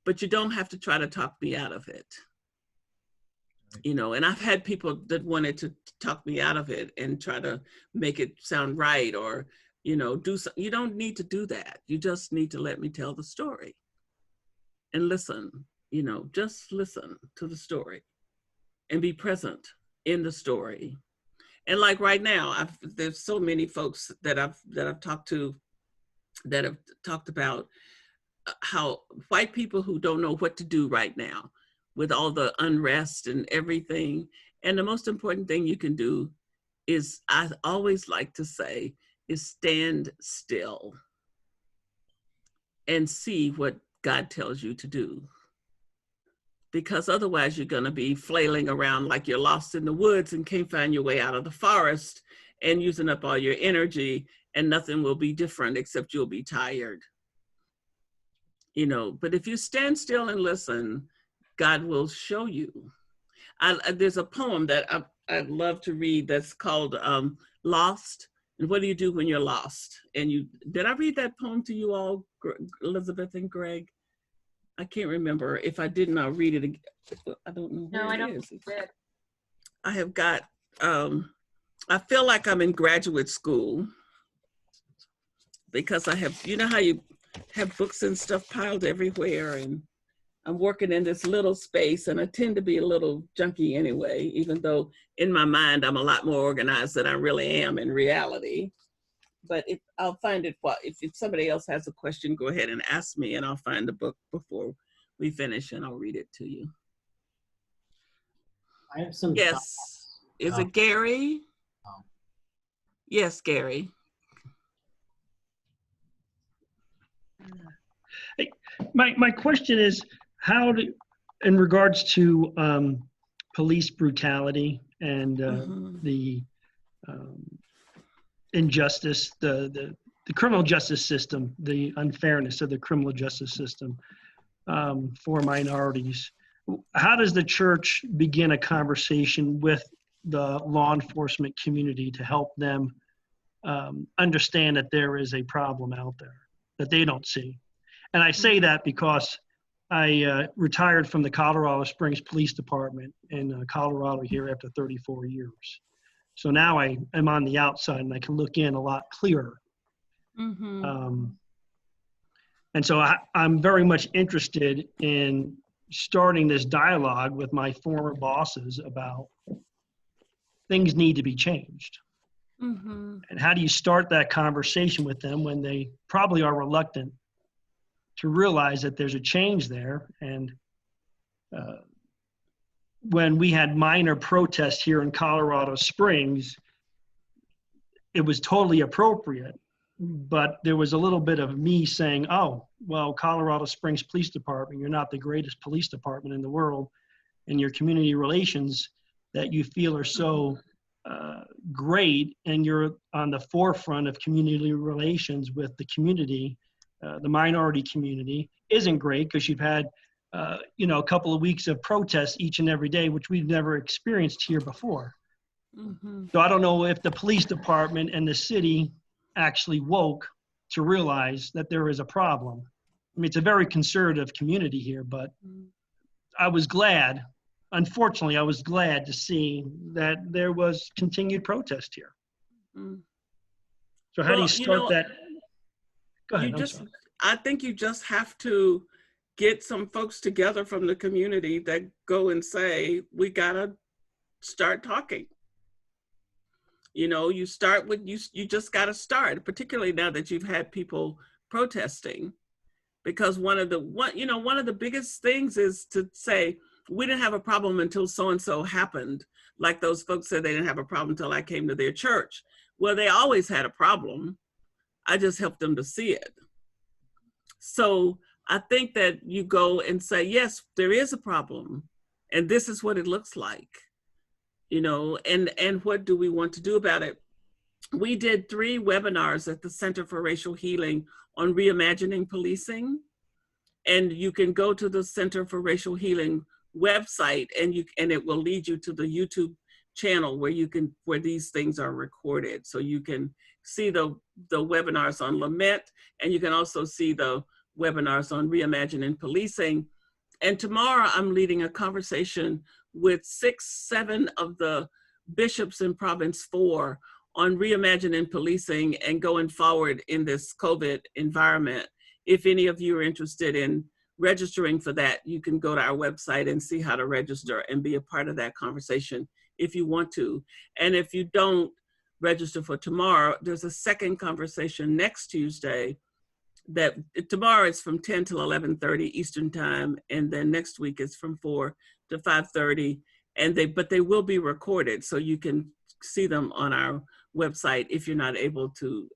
but you don't have to try to talk me out of it. You know, and I've had people that wanted to talk me out of it and try to make it sound right, or, you know, do something. You don't need to do that. You just need to let me tell the story and listen, you know, just listen to the story and be present in the story. And like right now, there's so many folks that I've talked to that have talked about how white people who don't know what to do right now with all the unrest and everything. And the most important thing you can do is, I always like to say, is stand still and see what God tells you to do. because otherwise you're going to be flailing around like you're lost in the woods and can't find your way out of the forest and using up all your energy, and nothing will be different except you'll be tired. You know, but if you stand still and listen, God will show you. There's a poem that I'd love to read that's called Lost. And what do you do when you're lost? And did I read that poem to you all, Elizabeth and Greg? I can't remember. If I didn't, I'll read it again. I don't know where No, I it don't is. think you did. I have got, I feel like I'm in graduate school because I have, you know how you have books and stuff piled everywhere, and I'm working in this little space, and I tend to be a little junky anyway, even though in my mind I'm a lot more organized than I really am in reality. But I'll find it, if somebody else has a question, go ahead and ask me, and I'll find the book before we finish, and I'll read it to you. I have some. Yes. Is it Gary? Yes, Gary. Hey, my question is, in regards to police brutality and the injustice, the criminal justice system, the unfairness of the criminal justice system for minorities, how does the church begin a conversation with the law enforcement community to help them understand that there is a problem out there that they don't see? And I say that because I retired from the Colorado Springs Police Department in Colorado here after 34 years. So now I am on the outside and I can look in a lot clearer. And so I'm very much interested in starting this dialogue with my former bosses about things need to be changed. And how do you start that conversation with them when they probably are reluctant to realize that there's a change there? And when we had minor protests here in Colorado Springs, it was totally appropriate, but there was a little bit of me saying, oh, well, Colorado Springs Police Department, you're not the greatest police department in the world, and your community relations that you feel are so great, and you're on the forefront of community relations with the community, the minority community, isn't great because you've had a couple of weeks of protests each and every day, which we've never experienced here before. So I don't know if the police department and the city actually woke to realize that there is a problem. I mean, it's a very conservative community here, but I was glad, unfortunately, I was glad to see that there was continued protest here. So how do you start that? Go ahead. I think you just have to get some folks together from the community that go and say, we gotta start talking. You know, you start with, you just gotta start, particularly now that you've had people protesting, because one of the biggest things is to say, we didn't have a problem until so-and-so happened. Like those folks said they didn't have a problem until I came to their church. Well, they always had a problem. I just helped them to see it. So I think that you go and say, yes, there is a problem, and this is what it looks like, and what do we want to do about it? We did 3 webinars at the Center for Racial Healing on reimagining policing, and you can go to the Center for Racial Healing website, and it will lead you to the YouTube channel where these things are recorded, so you can see the webinars on lament, and you can also see the webinars on reimagining policing. And tomorrow I'm leading a conversation with 6-7 of the bishops in Province 4 on reimagining policing and going forward in this COVID environment. If any of you are interested in registering for that, you can go to our website and see how to register and be a part of that conversation if you want to. And if you don't register for tomorrow, there's a second conversation next Tuesday. That tomorrow is from 10 till 11:30 Eastern time, and then next week is from 4 to 5:30, but they will be recorded, so you can see them on our website if you're not able to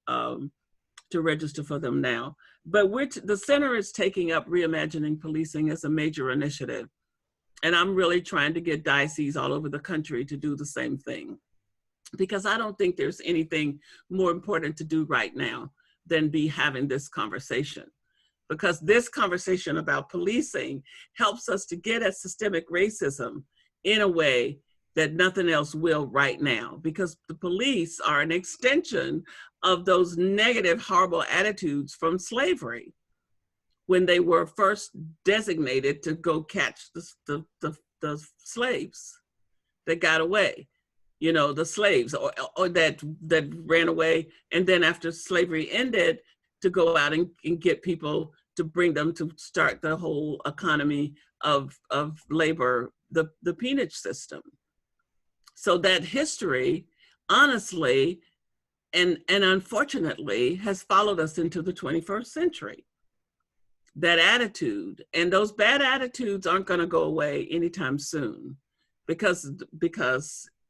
register for them now. But the center is taking up reimagining policing as a major initiative, And I'm really trying to get dioceses all over the country to do the same thing, because I don't think there's anything more important to do right now than be having this conversation. Because this conversation about policing helps us to get at systemic racism in a way that nothing else will right now, because the police are an extension of those negative, horrible attitudes from slavery, when they were first designated to go catch the slaves that got away, you know, the slaves or that ran away. And then after slavery ended, to go out and get people to bring them to start the whole economy of labor, the peonage system. So that history, honestly, and unfortunately, has followed us into the 21st century. That attitude, and those bad attitudes aren't going to go away anytime soon, because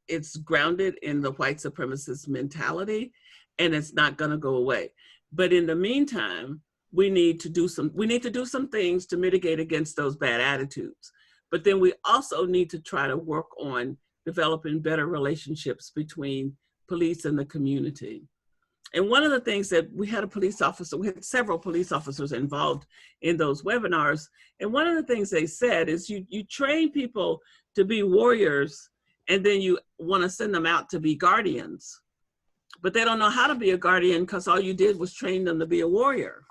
it's grounded in the white supremacist mentality, and it's not going to go away. But in the meantime, we need to do some things to mitigate against those bad attitudes. But then we also need to try to work on developing better relationships between police and the community. And one of the things that we had several police officers involved in those webinars. And one of the things they said is you train people to be warriors, and then you want to send them out to be guardians. But they don't know how to be a guardian because all you did was train them to be a warrior.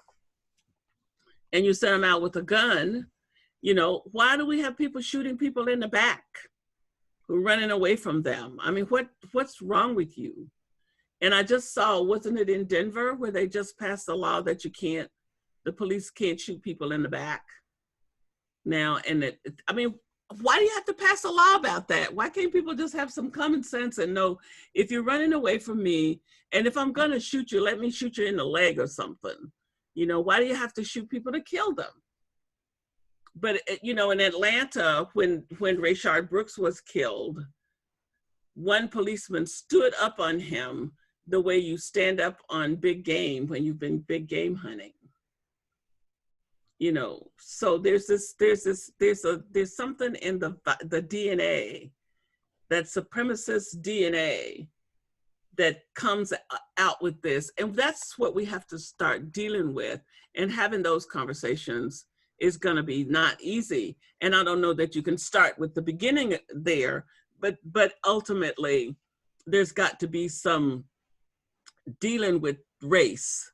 And you send them out with a gun. You know, why do we have people shooting people in the back who are running away from them? I mean, what's wrong with you? And I just saw, wasn't it in Denver, where they just passed a law that the police can't shoot people in the back now? And I mean, why do you have to pass a law about that? Why can't people just have some common sense and know, if you're running away from me, and if I'm gonna shoot you, let me shoot you in the leg or something? You know, why do you have to shoot people to kill them? But, you know, in Atlanta, when Rayshard Brooks was killed, one policeman stood up on him the way you stand up on big game when you've been big game hunting. You know, so there's something in the DNA, that supremacist DNA, that comes out with this. And that's what we have to start dealing with, and having those conversations is gonna be not easy. And I don't know that you can start with the beginning there, but ultimately there's got to be some dealing with race,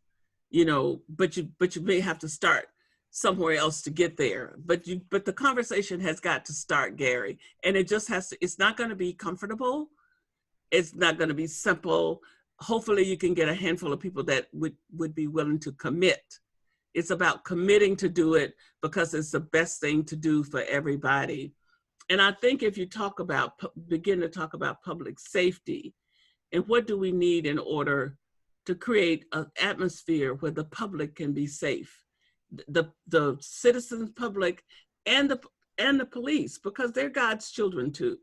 you know, but you may have to start somewhere else to get there. But the conversation has got to start, Gary. And it just has to, it's not gonna be comfortable. It's not gonna be simple. Hopefully you can get a handful of people that would be willing to commit. It's about committing to do it because it's the best thing to do for everybody. And I think if you begin to talk about public safety, and what do we need in order to create an atmosphere where the public can be safe, the citizens, public, and the police, because they're God's children too.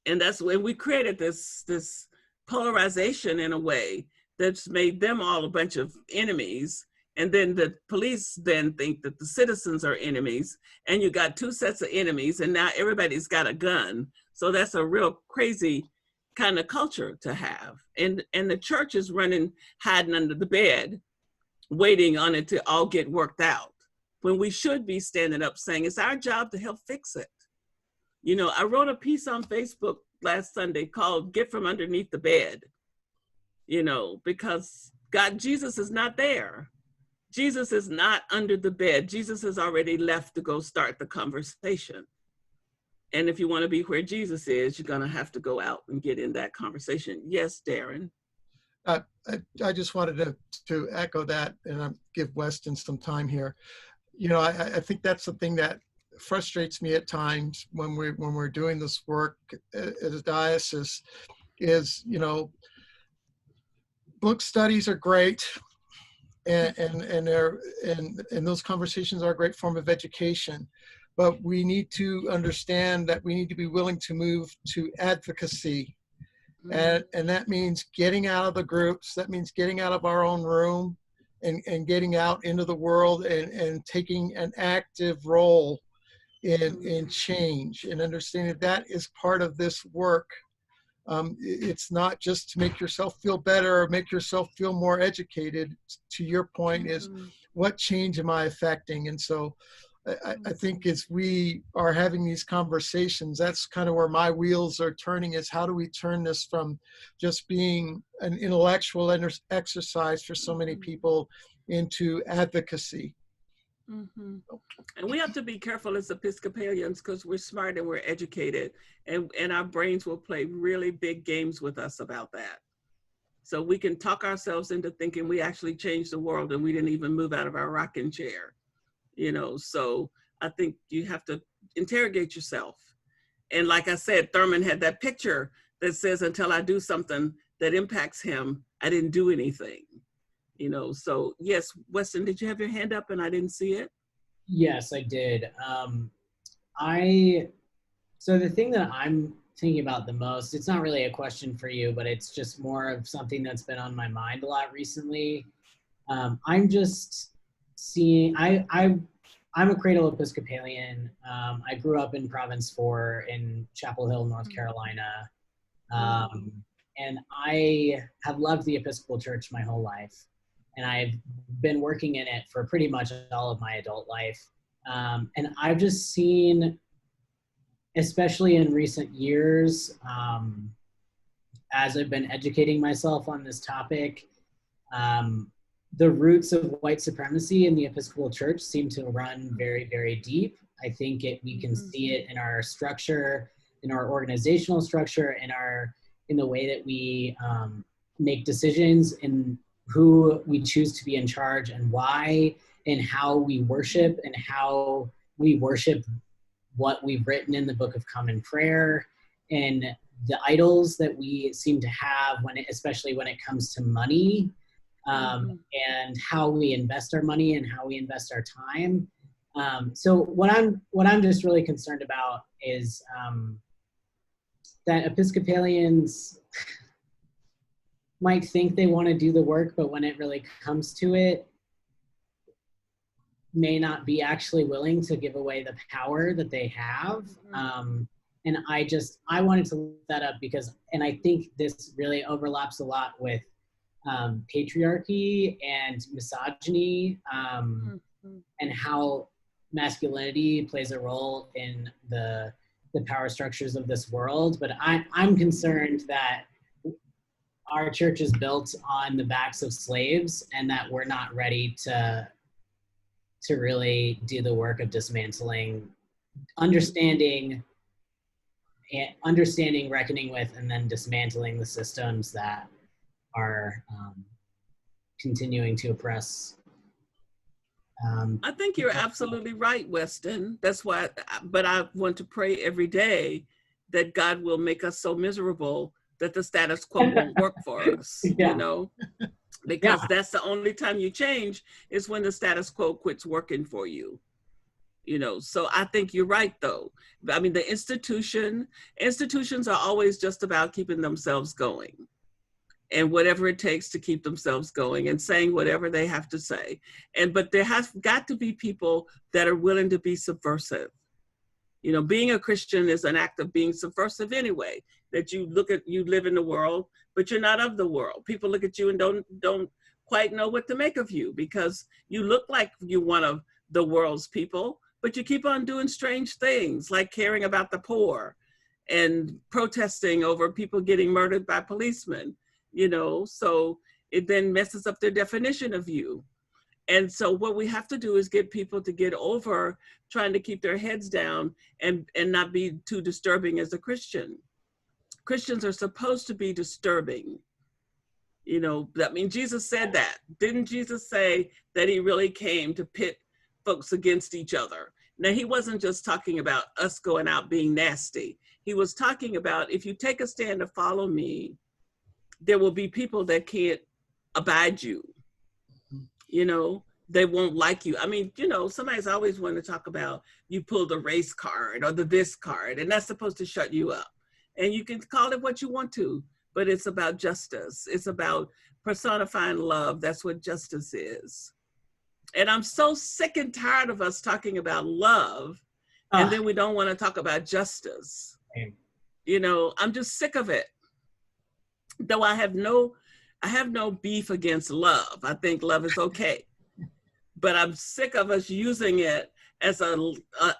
And that's when we created this polarization in a way that's made them all a bunch of enemies. And then the police then think that the citizens are enemies, and you got two sets of enemies, and now everybody's got a gun. So that's a real crazy kind of culture to have. And the church is hiding under the bed, waiting on it to all get worked out, when we should be standing up saying it's our job to help fix it. You know, I wrote a piece on Facebook last Sunday called "Get from Underneath the Bed," you know, because Jesus is not there. Jesus is not under the bed. Jesus has already left to go start the conversation. And if you want to be where Jesus is, you're going to have to go out and get in that conversation. Yes, Darren. I just wanted to echo that and give Weston some time here. You know, I think that's the thing that frustrates me at times when we're doing this work as a diocese is, you know, book studies are great. And those conversations are a great form of education, but we need to understand that we need to be willing to move to advocacy, and that means getting out of the groups. That means getting out of our own room and getting out into the world and taking an active role in change, and understanding that is part of this work. It's not just to make yourself feel better or make yourself feel more educated. To your point is, what change am I affecting? And so I think as we are having these conversations, that's kind of where my wheels are turning, is how do we turn this from just being an intellectual exercise for so many people into advocacy. And we have to be careful as Episcopalians, because we're smart and we're educated, and our brains will play really big games with us about that. So we can talk ourselves into thinking we actually changed the world and we didn't even move out of our rocking chair. You know, so I think you have to interrogate yourself. And like I said, Thurman had that picture that says, until I do something that impacts him, I didn't do anything. You know, so yes, Weston, did you have your hand up and I didn't see it? Yes, I did. So the thing that I'm thinking about the most, it's not really a question for you, but it's just more of something that's been on my mind a lot recently. I'm just seeing, I'm a cradle Episcopalian. I grew up in Province 4 in Chapel Hill, North Carolina. And I have loved the Episcopal Church my whole life. And I've been working in it for pretty much all of my adult life. And I've just seen, especially in recent years, as I've been educating myself on this topic, the roots of white supremacy in the Episcopal Church seem to run very, very deep. I think we can see it in our structure, in our organizational structure, in the way that we make decisions, in who we choose to be in charge and why, and how we worship, and how we worship what we've written in the Book of Common Prayer, and the idols that we seem to have, especially when it comes to money, and how we invest our money and how we invest our time. So what I'm just really concerned about is that Episcopalians might think they want to do the work, but when it really comes to it, may not be actually willing to give away the power that they have. And I wanted to look that up because, and I think this really overlaps a lot with patriarchy and misogyny, and how masculinity plays a role in the power structures of this world. But I'm concerned that our church is built on the backs of slaves, and that we're not ready to really do the work of dismantling, understanding, reckoning with, and then dismantling the systems that are continuing to oppress. I think you're absolutely right, Weston. That's why, but I want to pray every day that God will make us so miserable that the status quo won't work for us, you know? Because that's the only time you change is when the status quo quits working for you. You know, so I think you're right, though. I mean, the institutions are always just about keeping themselves going, and whatever it takes to keep themselves going and saying whatever they have to say. But there has got to be people that are willing to be subversive. You know, being a Christian is an act of being subversive anyway, that you live in the world, but you're not of the world. People look at you and don't quite know what to make of you because you look like you're one of the world's people, but you keep on doing strange things like caring about the poor and protesting over people getting murdered by policemen, you know, so it then messes up their definition of you. And so what we have to do is get people to get over trying to keep their heads down and not be too disturbing as a Christian. Christians are supposed to be disturbing. You know, I mean, Jesus said that. Didn't Jesus say that he really came to pit folks against each other? Now, he wasn't just talking about us going out being nasty. He was talking about, if you take a stand to follow me, there will be people that can't abide you. You know, they won't like you. I mean, you know, somebody's always wanting to talk about you pulled a race card or the this card, and that's supposed to shut you up. And you can call it what you want to, but it's about justice. It's about personifying love. That's what justice is. And I'm so sick and tired of us talking about love And then we don't want to talk about justice. You know, I'm just sick of it. Though I have no beef against love. I think love is okay. But I'm sick of us using it as a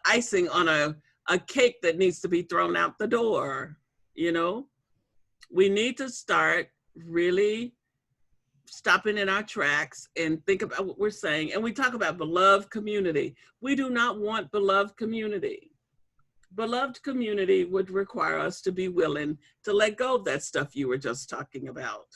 icing on a cake that needs to be thrown out the door. You know, we need to start really stopping in our tracks and think about what we're saying. And we talk about beloved community. We do not want beloved community. Beloved community would require us to be willing to let go of that stuff you were just talking about.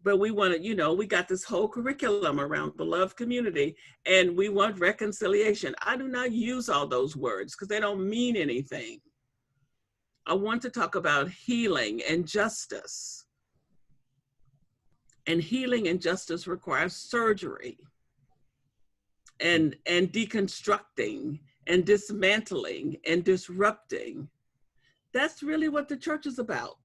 But we want to, you know, we got this whole curriculum around beloved community, and we want reconciliation. I do not use all those words because they don't mean anything. I want to talk about healing and justice. And healing and justice requires surgery and deconstructing and dismantling and disrupting. That's really what the church is about.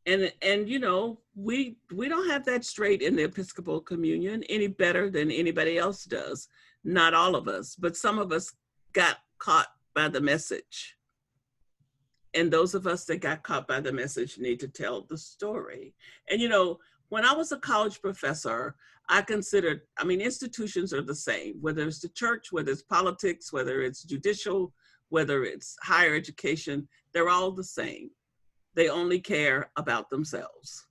And you know, we don't have that straight in the Episcopal Communion any better than anybody else does. Not all of us, but some of us got caught by the message. And those of us that got caught by the message need to tell the story. And you know, when I was a college professor, I considered, I mean, institutions are the same, whether it's the church, whether it's politics, whether it's judicial, whether it's higher education, they're all the same. They only care about themselves.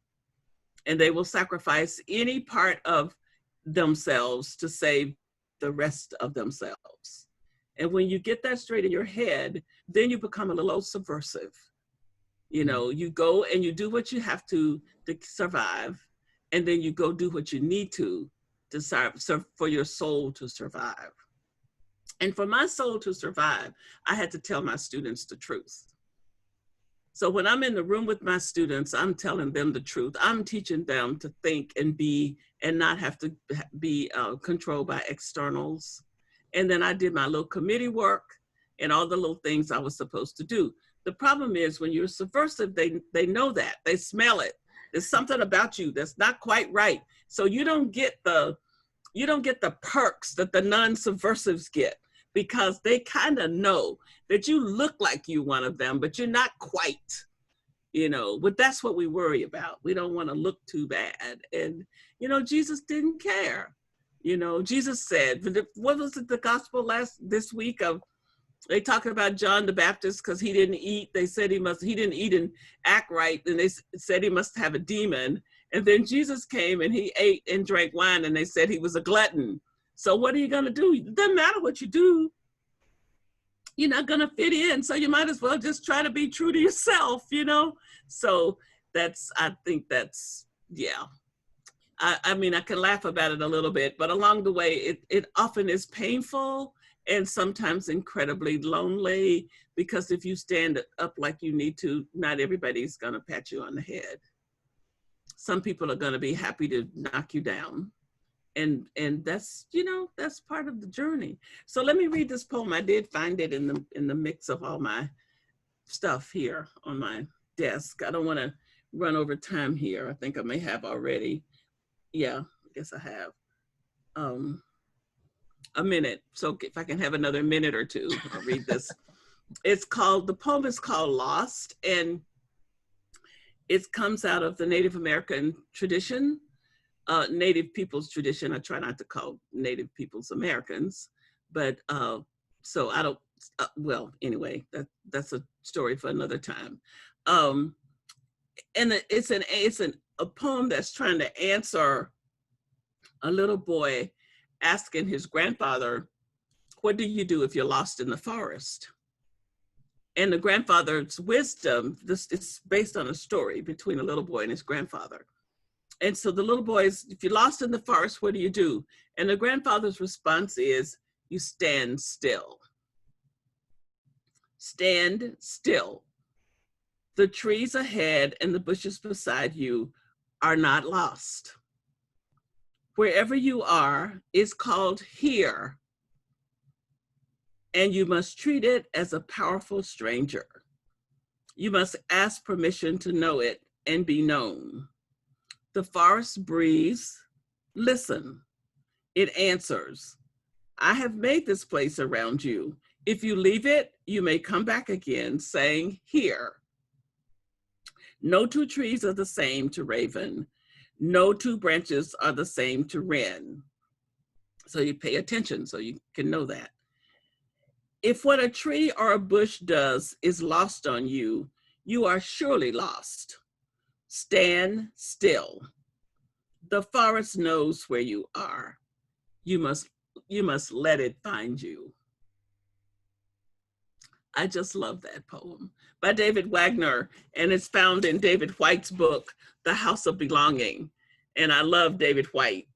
And they will sacrifice any part of themselves to save the rest of themselves. And when you get that straight in your head, then you become a little subversive. You know, you go and you do what you have to survive, and then you go do what you need to serve for your soul to survive. And for my soul to survive, I had to tell my students the truth. So when I'm in the room with my students, I'm telling them the truth. I'm teaching them to think and be, and not have to be controlled by externals. And then I did my little committee work and all the little things I was supposed to do. The problem is when you're subversive, they know that, they smell it. There's something about you that's not quite right. So you don't get the perks that the non-subversives get, because they kind of know that you look like you one of them, but you're not quite, you know, but that's what we worry about. We don't want to look too bad. And, you know, Jesus didn't care. You know, Jesus said, what was it, the gospel this week of, they talking about John the Baptist because he didn't eat. They said he didn't eat and act right. And they said he must have a demon. And then Jesus came and he ate and drank wine and they said he was a glutton. So what are you going to do? It doesn't matter what you do. You're not going to fit in. So you might as well just try to be true to yourself, you know? So I think that's, yeah. I mean, I can laugh about it a little bit, but along the way, it often is painful and sometimes incredibly lonely, because if you stand up like you need to, not everybody's going to pat you on the head. Some people are going to be happy to knock you down. And that's, you know, that's part of the journey. So let me read this poem. I did find it in the mix of all my stuff here on my desk. I don't want to run over time here. I think I may have already. Yeah, I guess I have a minute. So if I can have another minute or two, I'll read this. The poem is called Lost, and it comes out of the Native American tradition, Native people's tradition. I try not to call Native peoples Americans, but so I don't, well, anyway, that's a story for another time. And it's a poem that's trying to answer a little boy asking his grandfather, what do you do if you're lost in the forest? And the grandfather's wisdom, this is based on a story between a little boy and his grandfather. And so the little boy is, if you're lost in the forest, what do you do? And the grandfather's response is, you stand still. Stand still. The trees ahead and the bushes beside you are not lost. Wherever you are is called here, and you must treat it as a powerful stranger. You must ask permission to know it and be known. The forest breeze, listen, it answers. I have made this place around you. If you leave it, you may come back again, saying, here. No two trees are the same to Raven. No two branches are the same to Wren. So you pay attention so you can know that. If what a tree or a bush does is lost on you, you are surely lost. Stand still. The forest knows where you are. You must let it find you. I just love that poem by David Wagner, and it's found in David White's book, The House of Belonging. And I love David White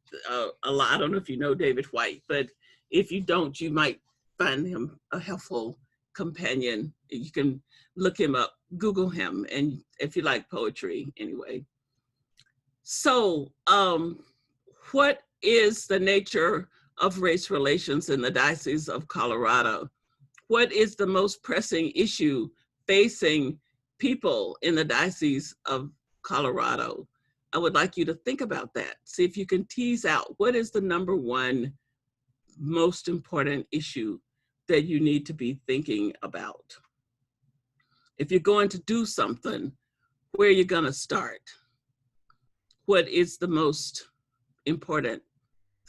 a lot. I don't know if you know David White, but if you don't, you might find him a helpful companion. You can look him up, Google him, and if you like poetry anyway. So what is the nature of race relations in the Diocese of Colorado? What is the most pressing issue facing people in the Diocese of Colorado? I would like you to think about that. See if you can tease out what is the number one most important issue that you need to be thinking about. If you're going to do something, where are you going to start? What is the most important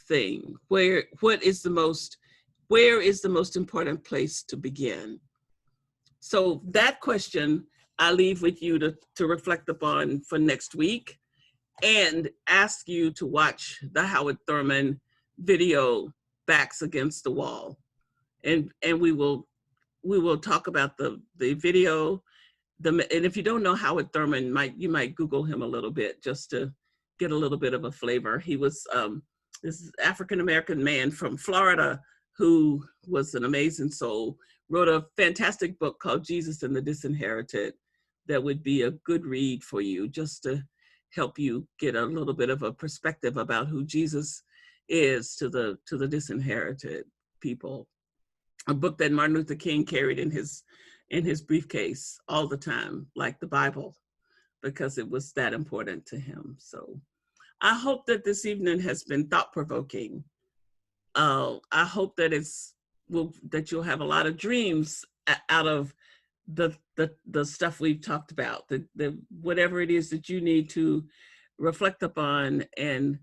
thing? Where is the most important place to begin? So that question I leave with you to reflect upon for next week, and ask you to watch the Howard Thurman video, Backs Against the Wall. And we will talk about the video. And if you don't know Howard Thurman, you might Google him a little bit just to get a little bit of a flavor. He was this African-American man from Florida who was an amazing soul, wrote a fantastic book called Jesus and the Disinherited that would be a good read for you, just to help you get a little bit of a perspective about who Jesus is to the disinherited people. A book that Martin Luther King carried in his briefcase all the time, like the Bible, because it was that important to him. So I hope that this evening has been thought-provoking. I hope that that you'll have a lot of dreams out of the stuff we've talked about, the whatever it is that you need to reflect upon and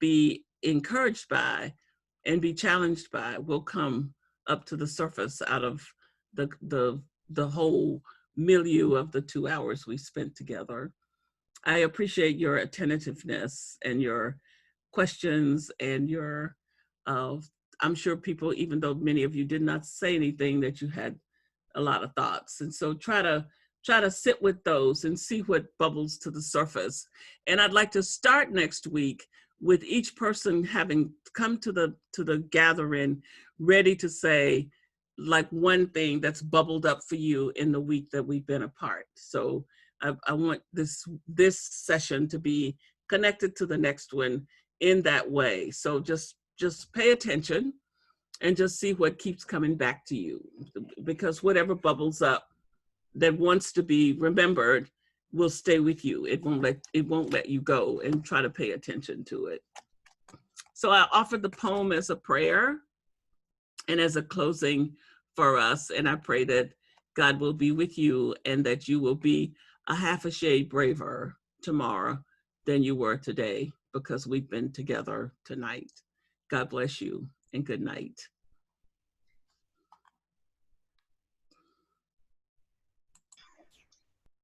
be encouraged by and be challenged by will come up to the surface out of the whole milieu of the 2 hours we spent together. I appreciate your attentiveness and your questions and your, I'm sure people, even though many of you did not say anything, that you had a lot of thoughts. And so try to sit with those and see what bubbles to the surface. And I'd like to start next week with each person having come to the gathering ready to say like one thing that's bubbled up for you in the week that we've been apart. So I want this session to be connected to the next one in that way. So just pay attention and just see what keeps coming back to you, because whatever bubbles up that wants to be remembered will stay with you. It won't let you go, and try to pay attention to it. So I offer the poem as a prayer and as a closing for us. And I pray that God will be with you and that you will be a half a shade braver tomorrow than you were today, because we've been together tonight. God bless you and good night.